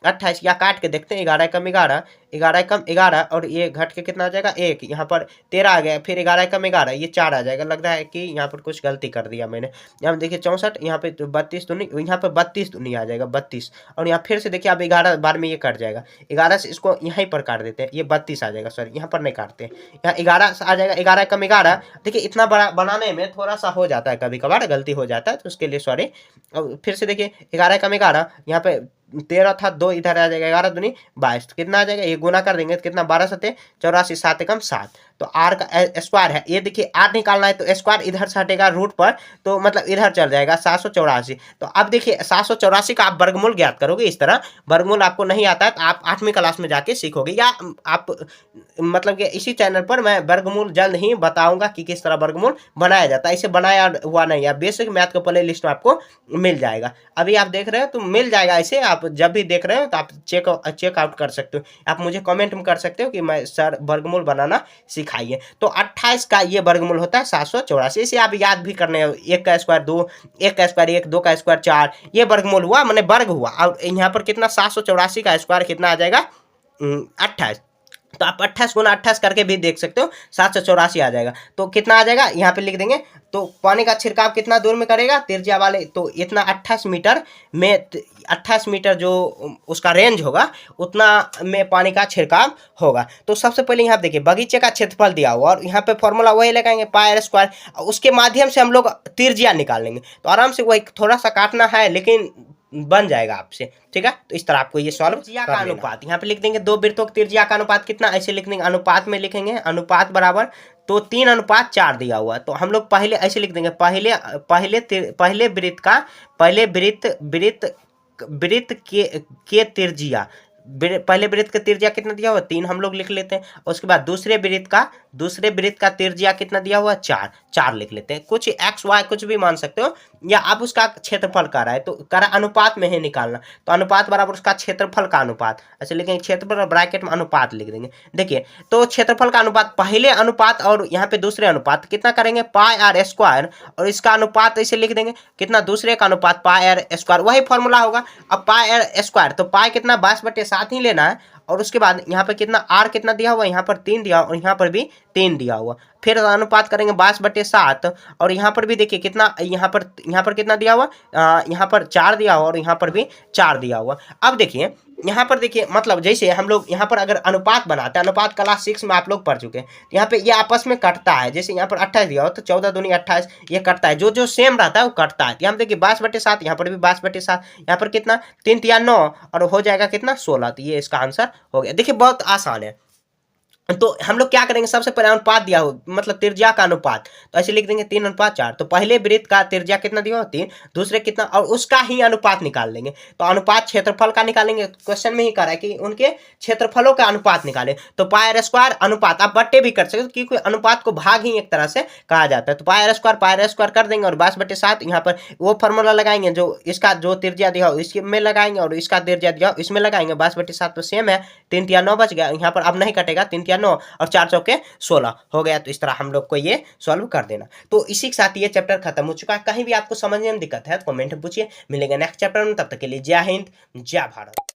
28, या काट के देखते हैं 11 एकम 11, 11 एकम 11, और ये घट के कितना आ जाएगा 1, यहाँ पर 13 आ गया, फिर 11 एकम 11, ये 4 आ जाएगा। लग रहा है कि यहाँ पर कुछ गलती कर दिया मैंने, यहाँ देखिए 64, यहाँ पे 32 दूनी, यहाँ पे 32 दूनी आ जाएगा 32, और यहाँ फिर से देखिए अब 11 बार में ये कट जाएगा, 11 से इसको यहीं पर काट देते हैं, ये 32 आ जाएगा, सॉरी यहाँ पर नहीं काटते, यहाँ 11 आ जाएगा, 11 एकम 11। देखिए इतना बड़ा बनाने में थोड़ा सा हो जाता है, कभी कभार गलती हो जाता है, तो उसके लिए सॉरी। और फिर से देखिए 11 एकम 11, यहाँ पे 13 था, 2 इधर आ जाएगा, 11 दूनी 22, कितना आ जाएगा, ये गुना कर देंगे तो कितना 12 सते 84, 7 एकम 7। तो आर का स्क्वायर है, ये देखिए आर निकालना है तो स्क्वायर इधर से हटेगा रूट पर, तो मतलब इधर चल जाएगा 784। तो अब देखिए 784 का आप वर्गमूल ज्ञात करोगे इस तरह, वर्गमूल आपको नहीं आता है तो आप 8वीं क्लास में जाके सीखोगे, या आप मतलब कि इसी चैनल पर मैं वर्गमूल जल्द ही बताऊंगा कि किस तरह वर्गमूल बनाया जाता है। इसे बनाया हुआ नहीं है, बेसिक मैथ का प्ले लिस्ट में आपको मिल जाएगा। अभी आप देख रहे हो तो मिल जाएगा, ऐसे आप जब भी देख रहे हो तो आप चेक आउट कर सकते हो, आप मुझे कमेंट में कर सकते हो कि मैं सर वर्गमूल बनाना सिखाइए। तो 28 का ये वर्गमूल होता है 784, इसे आप याद भी करने, 1 का स्क्वायर 2, 1 का स्क्वायर 1, 2 का स्क्वायर 4, ये वर्गमूल हुआ, मैंने वर्ग हुआ। और यहाँ पर कितना 784 का स्क्वायर कितना आ जाएगा 28, तो आप 28 गुना 28 करके भी देख सकते हो, 784 आ जाएगा। तो कितना आ जाएगा यहाँ पे लिख देंगे, तो पानी का छिड़काव कितना दूर में करेगा त्रिज्या वाले, तो इतना 28 मीटर में, 28 मीटर जो उसका रेंज होगा उतना में पानी का छिड़काव होगा। तो सबसे पहले यहाँ देखिए बगीचे का क्षेत्रफल दिया हुआ, और यहाँ पे फॉर्मूला वही लगाएंगे पाई आर स्क्वायर, उसके माध्यम से हम लोग त्रिज्या निकालेंगे। तो आराम से वही थोड़ा सा काटना है लेकिन बन जाएगा आपसे, ठीक है। तो इस तरह आपको ये सॉल्व त्रिज्या का अनुपात, यहाँ पे लिख देंगे दो वृत्तों की त्रिज्या का अनुपात कितना, ऐसे लिख देंगे, अनुपात में लिखेंगे, अनुपात बराबर तो 3:4 दिया हुआ। तो हम लोग पहले ऐसे लिख देंगे, पहले वृत्त के त्रिज्या, पहले वृत्त का त्रिज्या कितना दिया हुआ 3 हम लोग लिख लेते हैं। उसके बाद दूसरे वृत्त का त्रिज्या कितना दिया हुआ 4 लिख लेते हैं। कुछ एक्स वाई कुछ भी मान सकते हो, या आप उसका क्षेत्रफल कर रहा है तो कर अनुपात में है निकालना, तो अनुपात बराबर उसका क्षेत्रफल का अनुपात, ऐसे लिखेंगे क्षेत्रफल और ब्रैकेट में अनुपात लिख देंगे। देखिए तो क्षेत्रफल का अनुपात, पहले अनुपात और यहाँ पे दूसरे अनुपात कितना करेंगे पाई आर स्क्वायर, और इसका अनुपात ऐसे लिख देंगे कितना दूसरे का अनुपात पाई आर स्क्वायर, वही फॉर्मूला होगा। अब पाई आर स्क्वायर तो पाई कितना 22/7 ही लेना है, और उसके बाद यहाँ पे कितना आर कितना दिया हुआ, यहाँ पर 3 दिया और यहाँ पर भी 3 दिया हुआ, फिर अनुपात करेंगे 22/7, और यहाँ पर भी देखिए कितना, यहाँ पर कितना दिया हुआ, यहाँ पर 4 दिया हुआ और यहाँ पर भी 4 दिया हुआ। अब देखिए यहाँ पर देखिए मतलब जैसे हम लोग यहाँ पर अगर अनुपात बनाते हैं, अनुपात क्लास 6 में आप लोग पढ़ चुके हैं, यहाँ पे ये आपस में कटता है, जैसे यहाँ पर 28 दिया हो तो 14 दूनी 28, ये कटता है, जो सेम रहता है वो कटता है। यहाँ देखिए 22/7, यहाँ पर भी 22/7, यहाँ पर कितना 3 तिया 9, और हो जाएगा कितना 16, तो ये इसका आंसर हो गया। देखिए बहुत आसान है, तो हम लोग क्या करेंगे, सबसे पहले अनुपात दिया हो, मतलब त्रिज्या का अनुपात, तो ऐसे लिख देंगे 3:4। तो पहले वृत्त का त्रिज्या कितना दिया हो 3, दूसरे कितना, और उसका ही अनुपात निकाल लेंगे। तो अनुपात क्षेत्रफल का निकालेंगे, क्वेश्चन में ही कह रहा है कि उनके क्षेत्रफलों का अनुपात निकालें। तो पाई आर स्क्वायर अनुपात, आप बट्टे भी कर सकते हो क्योंकि अनुपात को भाग ही एक तरह से कहा जाता है। तो पाई आर स्क्वायर कर देंगे और 22/7 यहाँ पर वो फॉर्मूला लगाएंगे जो इसका जो त्रिज्या दिया हो इसमें लगाएंगे और इसका त्रिज्या दिया हो इसमें लगाएंगे। 22/7 तो सेम है, 3 तिया 9 बच गया, यहाँ पर अब नहीं कटेगा, 3 तिया 9 और 4 चौके 16 हो गया। तो इस तरह हम लोग को ये सॉल्व कर देना। तो इसी के साथ ये चैप्टर खत्म हो चुका है। कहीं भी आपको समझने में दिक्कत है तो कमेंट में पूछिए। मिलेंगे नेक्स्ट चैप्टर में, तब तक के लिए जय हिंद जय भारत।